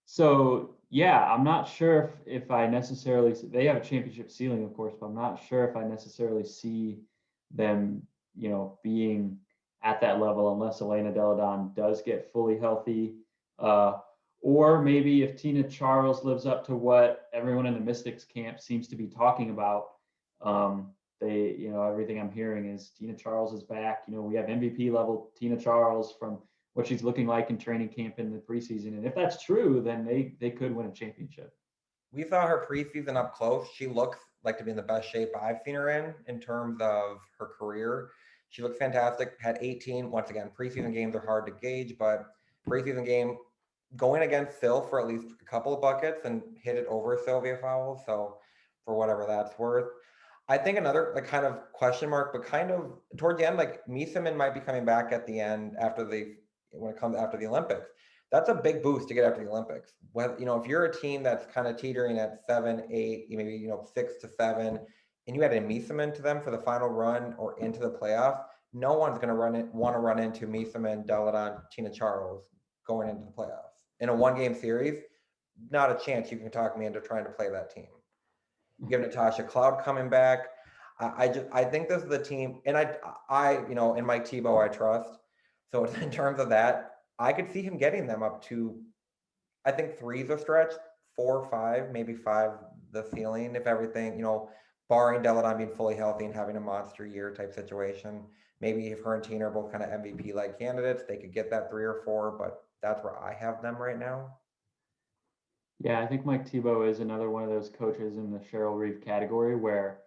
So yeah, I'm not sure if I necessarily, they have a championship ceiling, of course, but I'm not sure if I necessarily see them, being at that level unless Elena Deladon does get fully healthy. Or maybe if Tina Charles lives up to what everyone in the Mystics camp seems to be talking about. Everything I'm hearing is Tina Charles is back. We have MVP level Tina Charles from what she's looking like in training camp in the preseason. And if that's true, then they could win a championship. We saw her preseason up close. She looks like to be in the best shape I've seen her in terms of her career. She looks fantastic. Had 18. Once again, preseason games are hard to gauge, but preseason game going against Phil for at least a couple of buckets and hit it over Sylvia Fowles. So for whatever that's worth. I think another kind of question mark, but kind of toward the end, like Miesemann might be coming back at the end when it comes after the Olympics. That's a big boost to get after the Olympics. If you're a team that's kind of teetering at 7, 8, maybe 6 to 7, and you had a Miesemann to them for the final run or into the playoffs, no one's going to want to run into Miesemann, Deladon, Tina Charles going into the playoffs in a one-game series. Not a chance you can talk me into trying to play that team. You have Natasha Cloud coming back. I think this is the team, and in Mike Tebow I trust. So in terms of that, I could see him getting them up to, I think 3 is a stretch, 4, 5, maybe 5 the ceiling if everything, barring Deladon being fully healthy and having a monster year type situation. Maybe if her and Tina are both kind of MVP like candidates, they could get that 3 or 4, but that's where I have them right now. Yeah, I think Mike Tebow is another one of those coaches in the Cheryl Reeve category where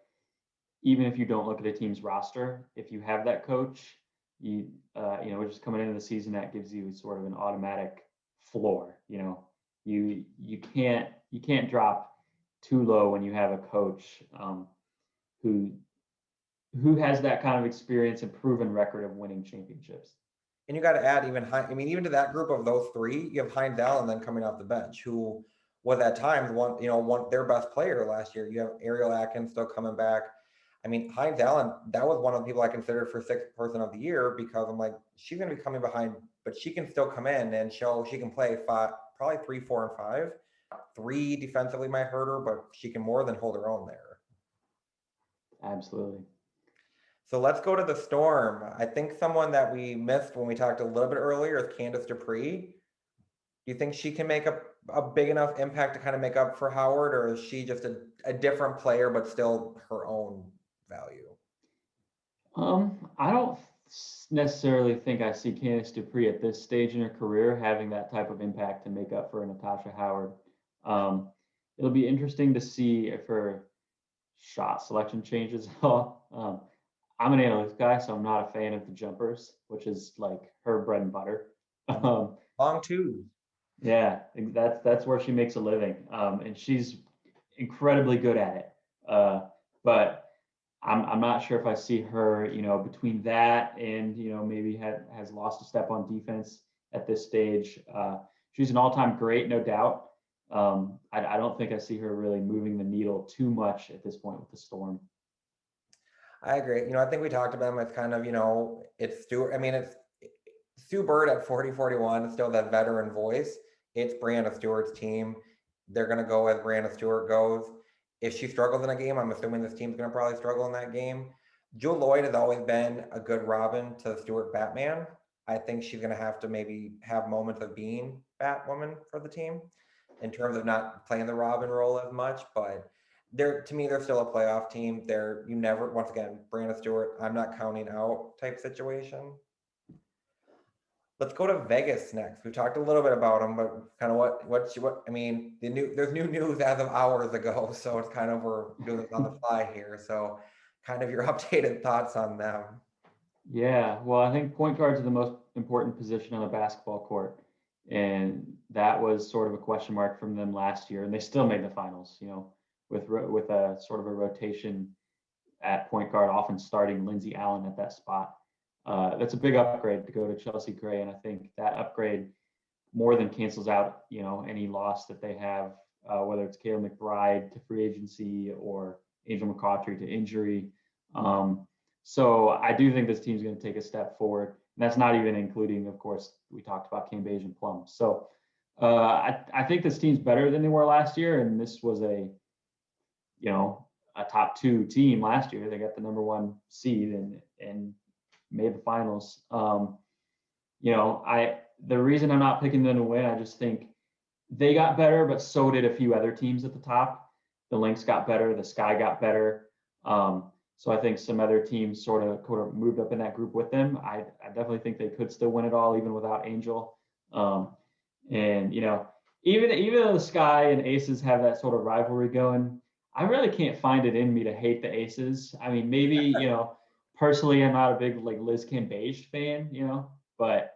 even if you don't look at a team's roster, if you have that coach, just coming into the season, that gives you sort of an automatic floor. You can't drop too low when you have a coach who has that kind of experience and proven record of winning championships. And you got to add even I mean, even to that group of those three, you have Heinz Allen then coming off the bench, who was at times one their best player last year. You have Ariel Atkins still coming back. I mean, Heinz Allen, that was one of the people I considered for sixth person of the year because I'm like, she's going to be coming behind, but she can still come in and show she can play five, probably 3, 4, and 5. 3 defensively might hurt her, but she can more than hold her own there. Absolutely. So let's go to the Storm. I think someone that we missed when we talked a little bit earlier is Candace Dupree. Do you think she can make a big enough impact to kind of make up for Howard, or is she just a different player but still her own value? I don't necessarily think I see Candice Dupree at this stage in her career having that type of impact to make up for Natasha Howard. Um, it'll be interesting to see if her shot selection changes at all. I'm an analytics guy, so I'm not a fan of the jumpers, which is like her bread and butter. Long two. Yeah, that's where she makes a living, and she's incredibly good at it. But I'm not sure if I see her, between that and maybe has lost a step on defense at this stage. She's an all-time great, no doubt. I don't think I see her really moving the needle too much at this point with the Storm. I agree. I think we talked about them. It's kind of, it's Stewart. I mean, it's Stu Bird at 40-41, still that veteran voice. It's Brianna Stewart's team. They're going to go as Brianna Stewart goes. If she struggles in a game, I'm assuming this team's going to probably struggle in that game. Jewel Lloyd has always been a good Robin to Stewart Batman. I think she's going to have to maybe have moments of being Batwoman for the team in terms of not playing the Robin role as much. But to me, they're still a playoff team. Once again, Brianna Stewart, I'm not counting out type situation. Let's go to Vegas next. We talked a little bit about them, but kind of what I mean, there's new news as of hours ago, so it's kind of we're doing this on the fly here. So, kind of your updated thoughts on them. Yeah, well, I think point guards are the most important position on the basketball court, and that was sort of a question mark from them last year, and they still made the finals. With a sort of a rotation at point guard, often starting Lindsey Allen at that spot. That's a big upgrade to go to Chelsea Gray, and I think that upgrade more than cancels out, any loss that they have, whether it's Kayla McBride to free agency or Angel McCautry to injury. So I do think this team's going to take a step forward, and that's not even including, of course, we talked about Cam Bayes and Plum. So I think this team's better than they were last year, and this was a top 2 team last year. They got the number 1 seed and made the finals. The reason I'm not picking them to win, I just think they got better, but so did a few other teams at the top. The Lynx got better, the Sky got better. So I think some other teams sort of moved up in that group with them. I definitely think they could still win it all, even without Angel. And even though the Sky and Aces have that sort of rivalry going, I really can't find it in me to hate the Aces. I mean, maybe personally, I'm not a big Liz Cambage fan, but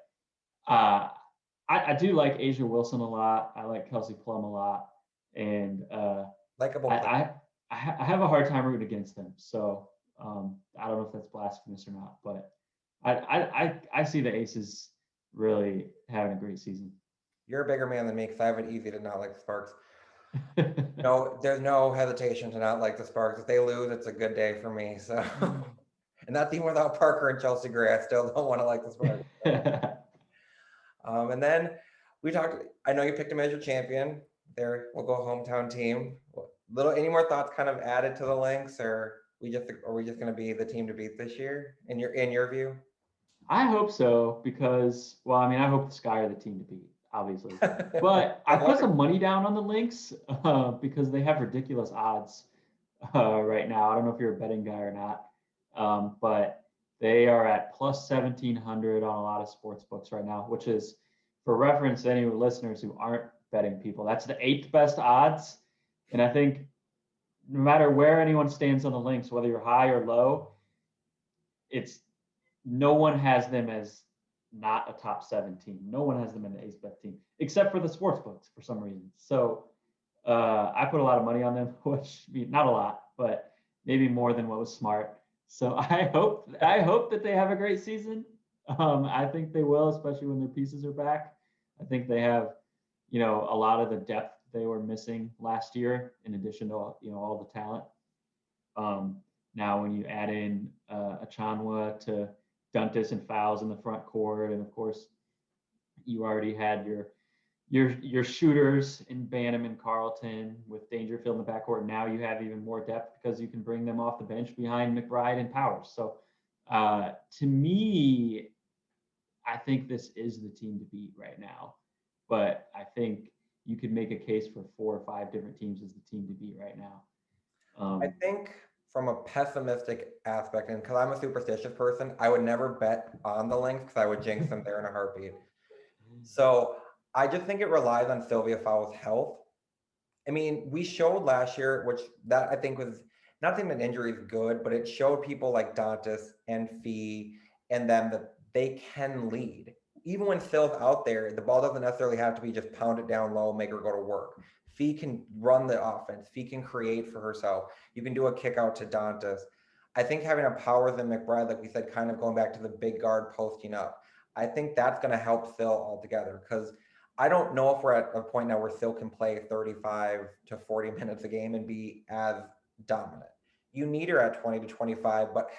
I do like Asia Wilson a lot. I like Kelsey Plum a lot, and Likeable. I have a hard time rooting against them. So I don't know if that's blasphemous or not, but I see the Aces really having a great season. You're a bigger man than me because I have it easy to not like the Sparks. No, there's no hesitation to not like the Sparks. If they lose, it's a good day for me. So, and that's even without Parker and Chelsea Gray. I still don't want to like the Sparks. And then we talked. I know you picked them as your champion. There, we'll go hometown team. Any more thoughts kind of added to the Lynx, or are we just going to be the team to beat this year in your view? I hope so because, well, I mean, I hope the Sky are the team to beat, obviously. But I put some money down on the Lynx because they have ridiculous odds right now. I don't know if you're a betting guy or not, but they are at plus 1,700 on a lot of sports books right now, which is, for reference, any listeners who aren't betting people, that's the 8th best odds. And I think no matter where anyone stands on the Lynx, whether you're high or low, no one has them as not a top 7 team. No one has them in the 8th best team, except for the sports books for some reason. So I put a lot of money on them, which not a lot, but maybe more than what was smart. So I hope that they have a great season. I think they will, especially when their pieces are back. I think they have, a lot of the depth they were missing last year, in addition to all the talent. Um, Now, when you add in Achanwa to Duntus and Fouls in the front court, and of course, you already had your shooters in Banham and Carlton with Dangerfield in the backcourt. Now you have even more depth because you can bring them off the bench behind McBride and Powers. So to me, I think this is the team to beat right now. But I think you could make a case for 4 or 5 different teams as the team to beat right now. I Um, think from a pessimistic aspect, and because I'm a superstitious person, I would never bet on the Lynx because I would jinx them there in a heartbeat. So I just think it relies on Sylvia Fowles' health. I mean, we showed last year, which that I think was not saying that injury is good, but it showed people like Dantas and Fee and them that they can lead. Even when Phil's out there, the ball doesn't necessarily have to be just pound it down low, make her go to work. Fee can run the offense. Fee can create for herself. You can do a kick out to Dantas. I think having a Powers and McBride, like we said, kind of going back to the big guard posting up, I think that's going to help Phil altogether because I don't know if we're at a point now where Phil can play 35 to 40 minutes a game and be as dominant. You need her at 20 to 25, but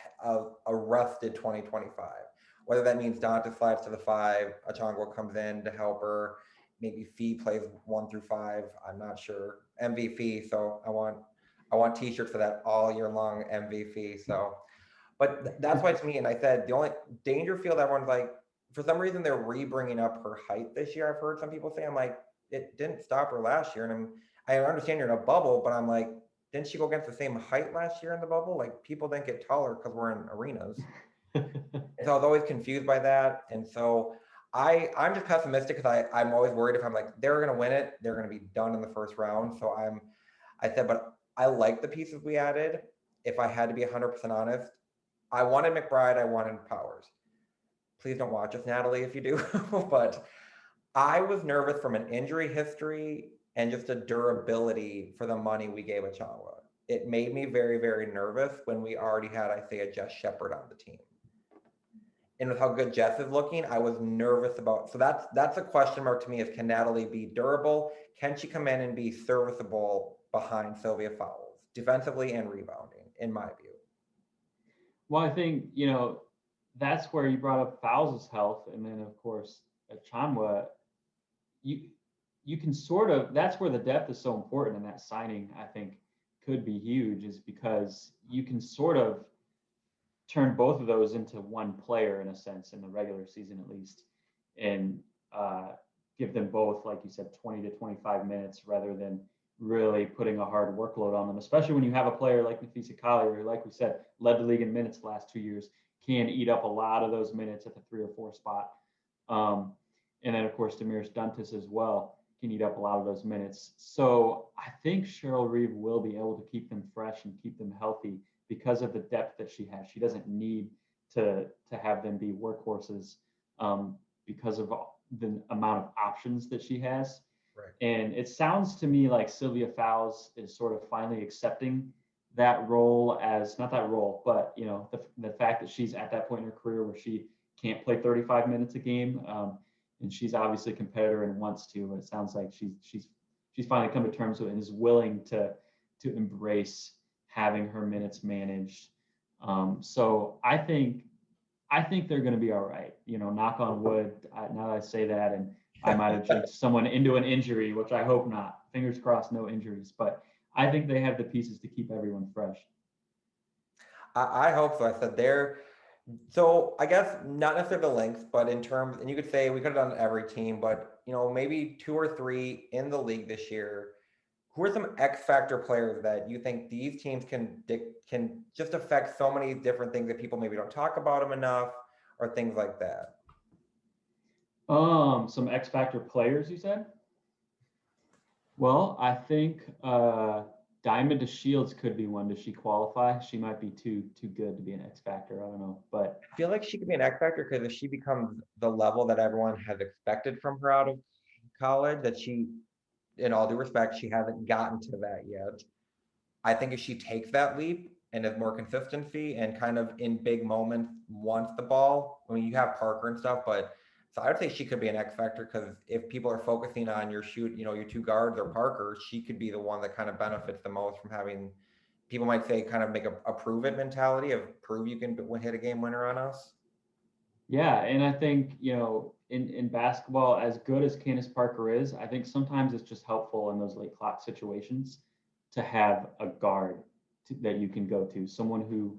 a rested 2025. Whether that means Dante slides to the 5, Achangwa comes in to help her, maybe Fee plays 1 through 5. I'm not sure. MVP, so I want t-shirts for that all year long. MVP. So but that's why to me, and I said the only Dangerfield, everyone's like, for some reason they're re-bringing up her height this year. I've heard some people say, I'm like, it didn't stop her last year, and I understand you're in a bubble, but I'm like, didn't she go against the same height last year in the bubble? Like people didn't get taller because we're in arenas. And so I was always confused by that, and so I'm just pessimistic because I'm always worried if I'm like they're gonna win it, they're gonna be done in the first round. So I said, but I like the pieces we added. If I had to be 100% honest, I wanted McBride. I wanted Powers. Please don't watch us, Natalie, if you do. But I was nervous from an injury history and just a durability for the money we gave Achawa. It made me very, very nervous when we already had Isaiah Jess Shepard on the team. And with how good Jess is looking, I was nervous about. So that's a question mark to me: is can Natalie be durable? Can she come in and be serviceable behind Sylvia Fowles, defensively and rebounding? In my view. well, I think, that's where you brought up Fowles' health. And then, of course, at Chanwa, you you can sort of that's where the depth is so important, and that signing I think could be huge, is because you can sort of turn both of those into one player in a sense in the regular season at least, and uh, give them both, like you said, 20 to 25 minutes rather than really putting a hard workload on them, especially when you have a player like Nafisa Collier, who, like we said, led the league in minutes the last 2 years, can eat up a lot of those minutes at the 3 or 4 spot. Um, and then, of course, Demiris Duntis as well can eat up a lot of those minutes. So I think Cheryl Reeve will be able to keep them fresh and keep them healthy because of the depth that she has. She doesn't need to have them be workhorses, because of the amount of options that she has. Right. And it sounds to me like Sylvia Fowles is sort of finally accepting that role, as not that role, but the fact that she's at that point in her career where she can't play 35 minutes a game, and she's obviously a competitor and wants to. But it sounds like she's finally come to terms with it and is willing to embrace having her minutes managed. So I think they're going to be all right. Knock on wood. Now that I say that, and I might have jinxed someone into an injury, which I hope not. Fingers crossed, no injuries. But I think they have the pieces to keep everyone fresh. I hope so. I said there. So I guess not necessarily the length, but in terms, and you could say we could have done every team, but maybe 2 or 3 in the league this year. Who are some X factor players that you think these teams can just affect so many different things that people maybe don't talk about them enough, or things like that? Some X Factor players, you said? Well, I think Diamond to Shields could be one. Does she qualify? She might be too good to be an X Factor. I don't know, but I feel like she could be an X factor because if she becomes the level that everyone has expected from her out of college, that she, in all due respect, she hasn't gotten to that yet. I think if she takes that leap and is more consistency and kind of in big moments wants the ball. I mean, you have Parker and stuff, but so I would say she could be an X factor because if people are focusing on your your two guards or Parker, she could be the one that kind of benefits the most from having, people might say, kind of make a prove it mentality of prove you can hit a game winner on us. Yeah, and I think, in basketball, as good as Candace Parker is, I think sometimes it's just helpful in those late clock situations to have a guard that you can go to, someone who,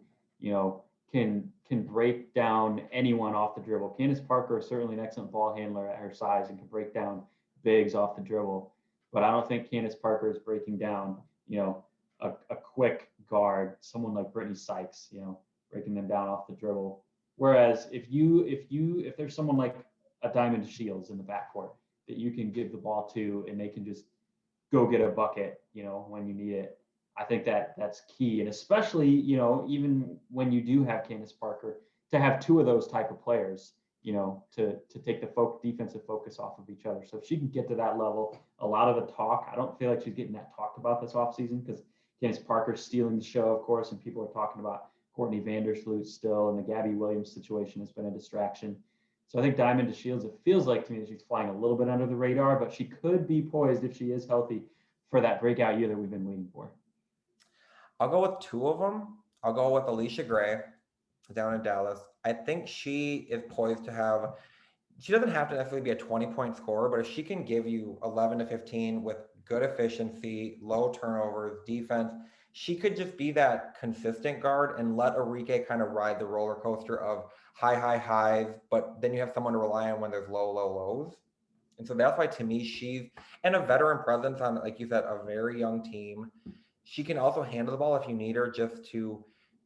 can break down anyone off the dribble. Candace Parker is certainly an excellent ball handler at her size and can break down bigs off the dribble, but I don't think Candace Parker is breaking down, a quick guard, someone like Brittany Sykes, breaking them down off the dribble. Whereas if there's someone like a Diamond Shields in the backcourt that you can give the ball to and they can just go get a bucket, when you need it, I think that's key. And especially, even when you do have Candace Parker, to have two of those type of players, to take the defensive focus off of each other. So if she can get to that level, a lot of the talk, I don't feel like she's getting that talked about this offseason because Candace Parker's stealing the show, of course, and people are talking about Courtney Vandersloot still, and the Gabby Williams situation has been a distraction. So I think Diamond DeShields, it feels like to me that she's flying a little bit under the radar, but she could be poised if she is healthy for that breakout year that we've been waiting for. I'll go with two of them. I'll go with Alicia Gray down in Dallas. I think she is poised to have, she doesn't have to necessarily be a 20-point scorer, but if she can give you 11 to 15 with good efficiency, low turnovers, defense, she could just be that consistent guard and let Arike kind of ride the roller coaster of high highs, but then you have someone to rely on when there's low lows. And so that's why to me, she's, and a veteran presence on, like you said, a very young team. She can also handle the ball if you need her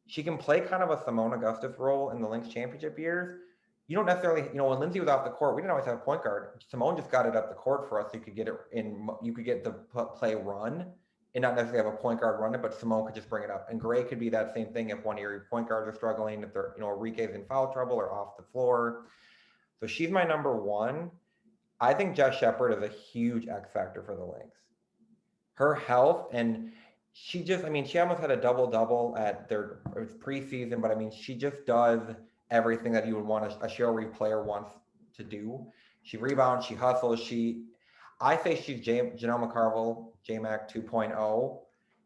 she can play kind of a Simone Augustus role in the Lynx championship years. You don't necessarily, when Lindsay was off the court, we didn't always have a point guard. Simone just got it up the court for us. So you could get it in, you could get the play run and not necessarily have a point guard run it, but Simone could just bring it up. And Gray could be that same thing if one of your point guards are struggling, if they're, Enrique's in foul trouble or off the floor. So she's my number one. I think Jess Shepard is a huge X factor for the Lynx. Her health, and she almost had a double-double at their preseason, but she just does everything that you would want a Cheryl Reeve player wants to do. She rebounds, she hustles, I say she's Janelle McCarville, JMac 2.0,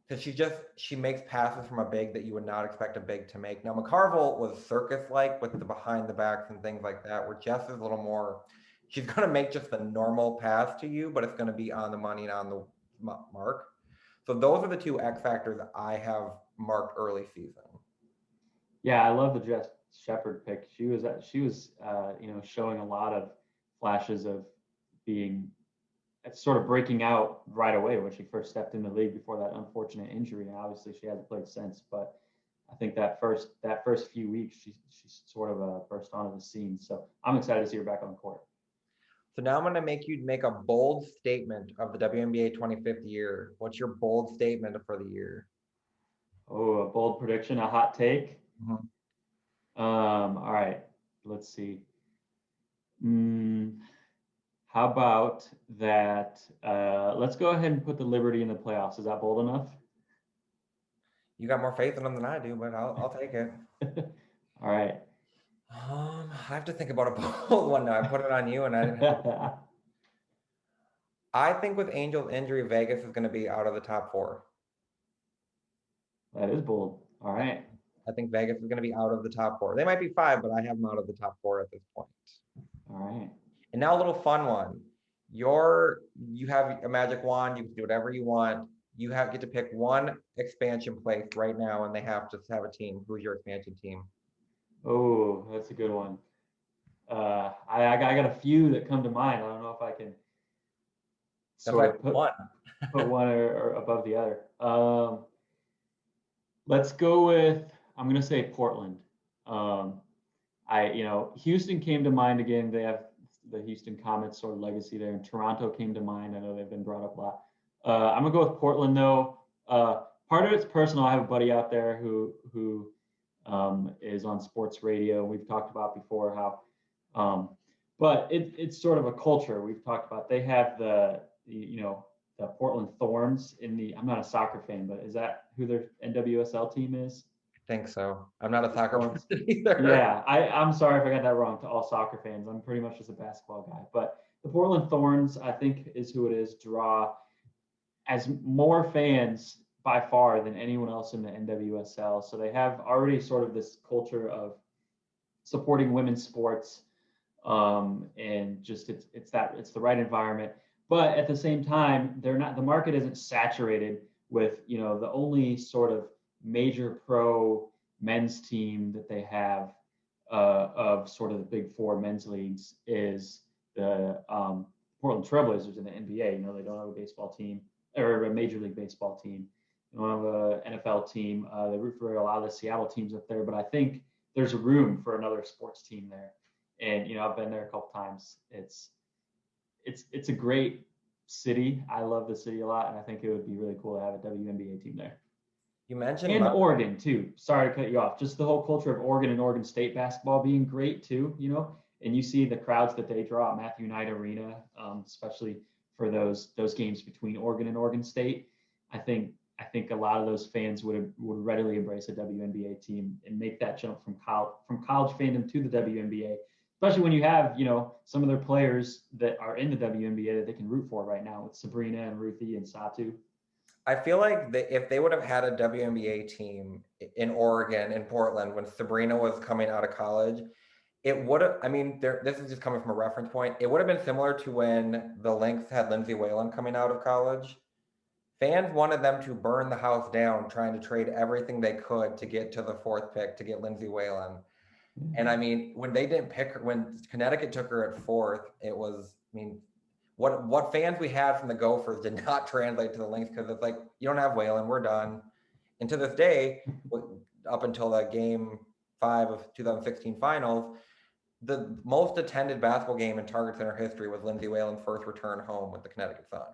because she makes passes from a big that you would not expect a big to make. Now, McCarville was circus-like with the behind the backs and things like that, where Jess is a little more, she's going to make just the normal pass to you, but it's going to be on the money and on the mark. So those are the two X factors I have marked early season. Yeah, I love the Jess Shepard pick. She was showing a lot of flashes of being sort of breaking out right away when she first stepped in the league before that unfortunate injury. And obviously she hasn't played since, but I think that first few weeks, she's sort of burst onto the scene. So I'm excited to see her back on the court. So now I'm going to make you make a bold statement of the WNBA 25th year. What's your bold statement for the year? Oh, a bold prediction, a hot take. Mm-hmm. All right, let's see. How about that? Let's go ahead and put the Liberty in the playoffs. Is that bold enough? You got more faith in them than I do, but I'll take it. All right. I have to think about a bold one now. I put it on you, and I didn't have I think with Angel's injury, Vegas is going to be out of the top 4. That is bold. All right. I think Vegas is going to be out of the top 4. They might be 5, but I have them out of the top 4 at this point. All right. And now a little fun one. You have a magic wand. You can do whatever you want. You get to pick one expansion place right now, and they have to have a team. Who's your expansion team? Oh, that's a good one. I got a few that come to mind. I don't know if I can sort of put one or above the other. Let's go with, I'm going to say Portland. Houston came to mind again. They have the Houston Comets sort of legacy there, and Toronto came to mind. I know they've been brought up a lot. I'm going to go with Portland, though. Part of it's personal. I have a buddy out there who is on sports radio. We've talked about before how, but it's sort of a culture. We've talked about, they have the Portland Thorns I'm not a soccer fan, but is that who their NWSL team is? think so. I'm not a The soccer Portland, person either. yeah, I'm sorry if I got that wrong to all soccer fans. I'm pretty much just a basketball guy. But the Portland Thorns, I think, is who it is, draw as more fans by far than anyone else in the NWSL. So they have already sort of this culture of supporting women's sports, and just it's the right environment. But at the same time, they're not the market isn't saturated with the only sort of major pro men's team that they have of sort of the big four men's leagues is the Portland Trailblazers in the NBA. They don't have a baseball team or a major league baseball team. They don't have an NFL team. They root for a lot of the Seattle teams up there, but I think there's room for another sports team there. And I've been there a couple times. It's a great city. I love the city a lot, and I think it would be really cool to have a WNBA team there. You mentioned And Oregon too. Sorry to cut you off. Just the whole culture of Oregon and Oregon State basketball being great too. And you see the crowds that they draw at Matthew Knight Arena, especially for those games between Oregon and Oregon State. I think a lot of those fans would readily embrace a WNBA team and make that jump from college fandom to the WNBA, especially when you have some of their players that are in the WNBA that they can root for right now with Sabrina and Ruthie and Satu. I feel like if they would have had a WNBA team in Oregon, in Portland, when Sabrina was coming out of college, it would have, I mean, this is just coming from a reference point. It would have been similar to when the Lynx had Lindsay Whalen coming out of college. Fans wanted them to burn the house down, trying to trade everything they could to get to the fourth pick to get Lindsay Whalen. And I mean, when they didn't pick her, when Connecticut took her at fourth, it was, I mean, what fans we had from the Gophers did not translate to the Lynx, because it's like, you don't have Whalen, we're done. And to this day, up until that game 5 of 2016 finals, the most attended basketball game in Target Center history was Lindsay Whalen's first return home with the Connecticut Sun.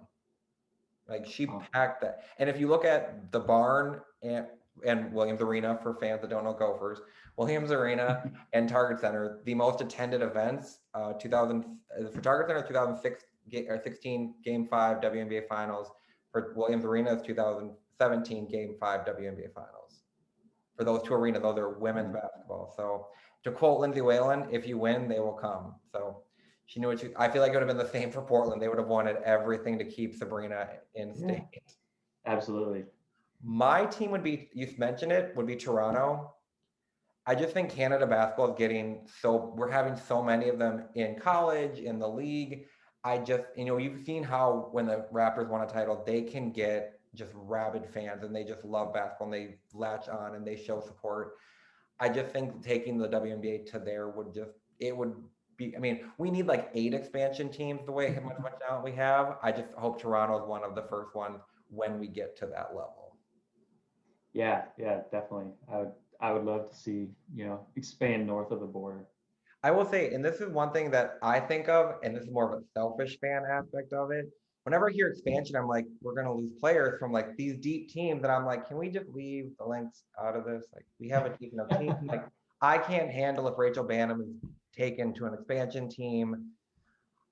Like, she packed that. And if you look at the barn and Williams Arena, for fans that don't know Gophers, Williams Arena and Target Center, the most attended events, for Target Center 2016 Game 5 WNBA Finals. For Williams Arena, it's 2017 Game 5 WNBA Finals. For those two arenas, those are women's basketball. So to quote Lindsay Whalen, if you win, they will come. So she knew what I feel like it would have been the same for Portland. They would have wanted everything to keep Sabrina in state. Absolutely. My team would be, you mentioned it, would be Toronto. I just think Canada basketball is getting we're having so many of them in college, in the league. You've seen how when the Raptors won a title, they can get just rabid fans and they just love basketball and they latch on and they show support. I just think taking the WNBA to there would be, I mean, we need like 8 expansion teams the way much talent we have. I just hope Toronto is one of the first ones when we get to that level. Yeah, definitely. I would love to see, expand north of the border. I will say, and this is one thing that I think of, and this is more of a selfish fan aspect of it. Whenever I hear expansion, I'm like, we're going to lose players from like these deep teams. And I'm like, can we just leave the Lynx out of this? Like, we have a deep enough team. Like, I can't handle if Rachel Banham is taken to an expansion team.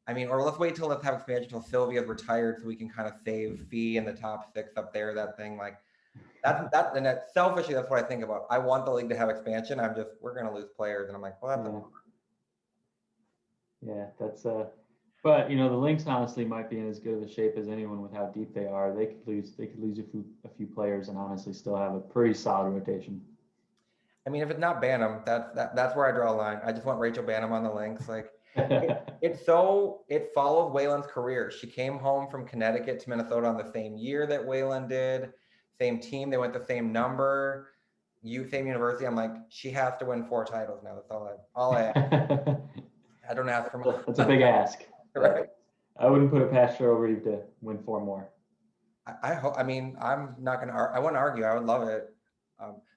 I mean, or let's have expansion until Sylvia's retired so we can kind of save Fee in the top 6 up there, that thing. Like, and selfishly, that's what I think about. I want the league to have expansion. We're going to lose players. And I'm like, well, yeah, that's but the Lynx honestly might be in as good of a shape as anyone with how deep they are. They could lose a few players and honestly still have a pretty solid rotation. I mean, if it's not Banham, that's where I draw a line. I just want Rachel Banham on the Lynx. Like, it followed Whalen's career. She came home from Connecticut to Minnesota on the same year that Whalen did, same team. They went the same number, same university. I'm like, she has to win 4 titles now. That's all I ask. I don't ask for much. That's a big ask. Right. I wouldn't put it past Cheryl Reeve to win 4 more. I hope. I mean, I'm not gonna. I wouldn't argue. I would love it.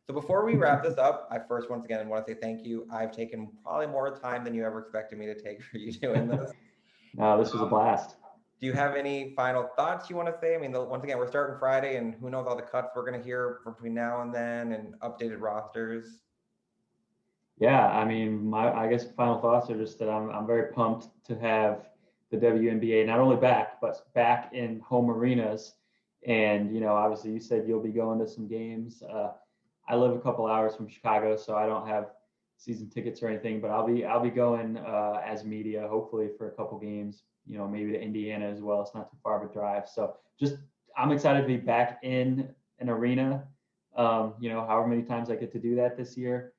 So before we wrap this up, I first once again want to say thank you. I've taken probably more time than you ever expected me to take for you doing this. No, this was a blast. Do you have any final thoughts you want to say? I mean, once again, we're starting Friday, and who knows all the cuts we're going to hear between now and then, and updated rosters. Yeah, I mean, I guess final thoughts are just that I'm very pumped to have the WNBA not only back, but back in home arenas. And obviously, you said you'll be going to some games. I live a couple hours from Chicago, so I don't have season tickets or anything, but I'll be going as media, hopefully for a couple games. You know, maybe to Indiana as well. It's not too far of a drive. So just I'm excited to be back in an arena. You know, however many times I get to do that this year,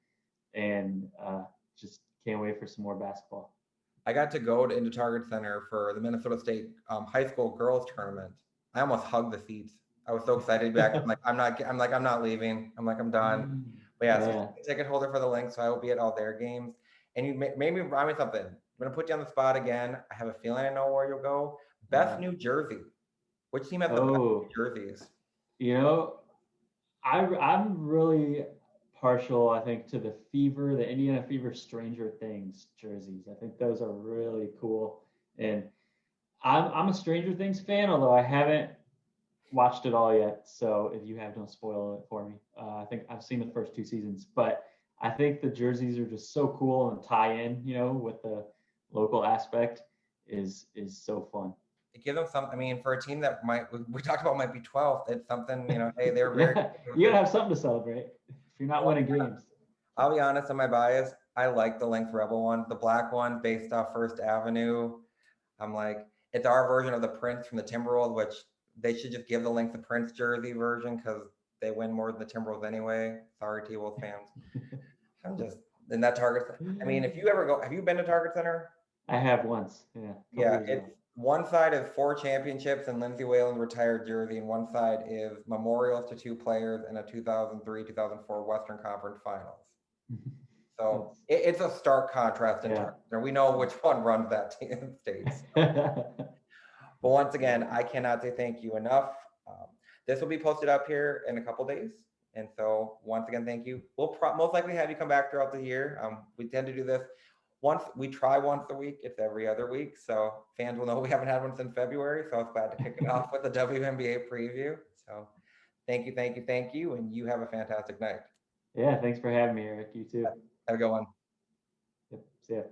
and just can't wait for some more basketball. I got to go into Target Center for the Minnesota State high school girls tournament. I almost hugged the seats. I was so excited to be back. I'm not leaving. I'm like, I'm done. But yeah, so Yeah. ticket holder for the Lynx, so I will be at all their games. And you made me remind me of something. I'm gonna put you on the spot again. I have a feeling I know where you'll go. Best New Jersey. Which team has the best Oh, New jerseys? you know, I'm really partial, I think, to the Fever, the Indiana Fever Stranger Things jerseys. I think those are really cool. And I'm a Stranger Things fan, although I haven't watched it all yet. So if you have, don't spoil it for me. I think I've seen the first two seasons, but I think the jerseys are just so cool and tie in, you know, with the local aspect is so fun. It gives them some. I mean, for a team that we talked about might be 12th, it's something. Hey, they're very. Yeah, you gotta have something to celebrate if you're not winning games. I'll be honest, on my bias, I like the Lynx Rebel one, the black one based off First Avenue. I'm like, it's our version of the Prince from the Timberwolves, which they should just give the Lynx the Prince jersey version because they win more than the Timberwolves anyway. Sorry, T-Wolves fans. I'm just in that Target. I mean, if you ever go, have you been to Target Center? I have once, yeah, a couple Yeah, years it's ago. one side is 4 championships and Lindsey Whalen's retired jersey, and one side is memorials to two players in a 2003 2004 Western Conference Finals. So That's it's a stark contrast in yeah. terms. And we know which one runs that team in the states. But once again, I cannot say thank you enough. This will be posted up here in a couple days. And so once again, thank you. We'll most likely have you come back throughout the year. We tend to do this we try once a week. It's every other week. So fans will know we haven't had one since February. So I was glad to kick it off with the WNBA preview. So thank you, thank you, thank you. And you have a fantastic night. Yeah, thanks for having me, Eric. You too. Have a good one. Yep, see ya.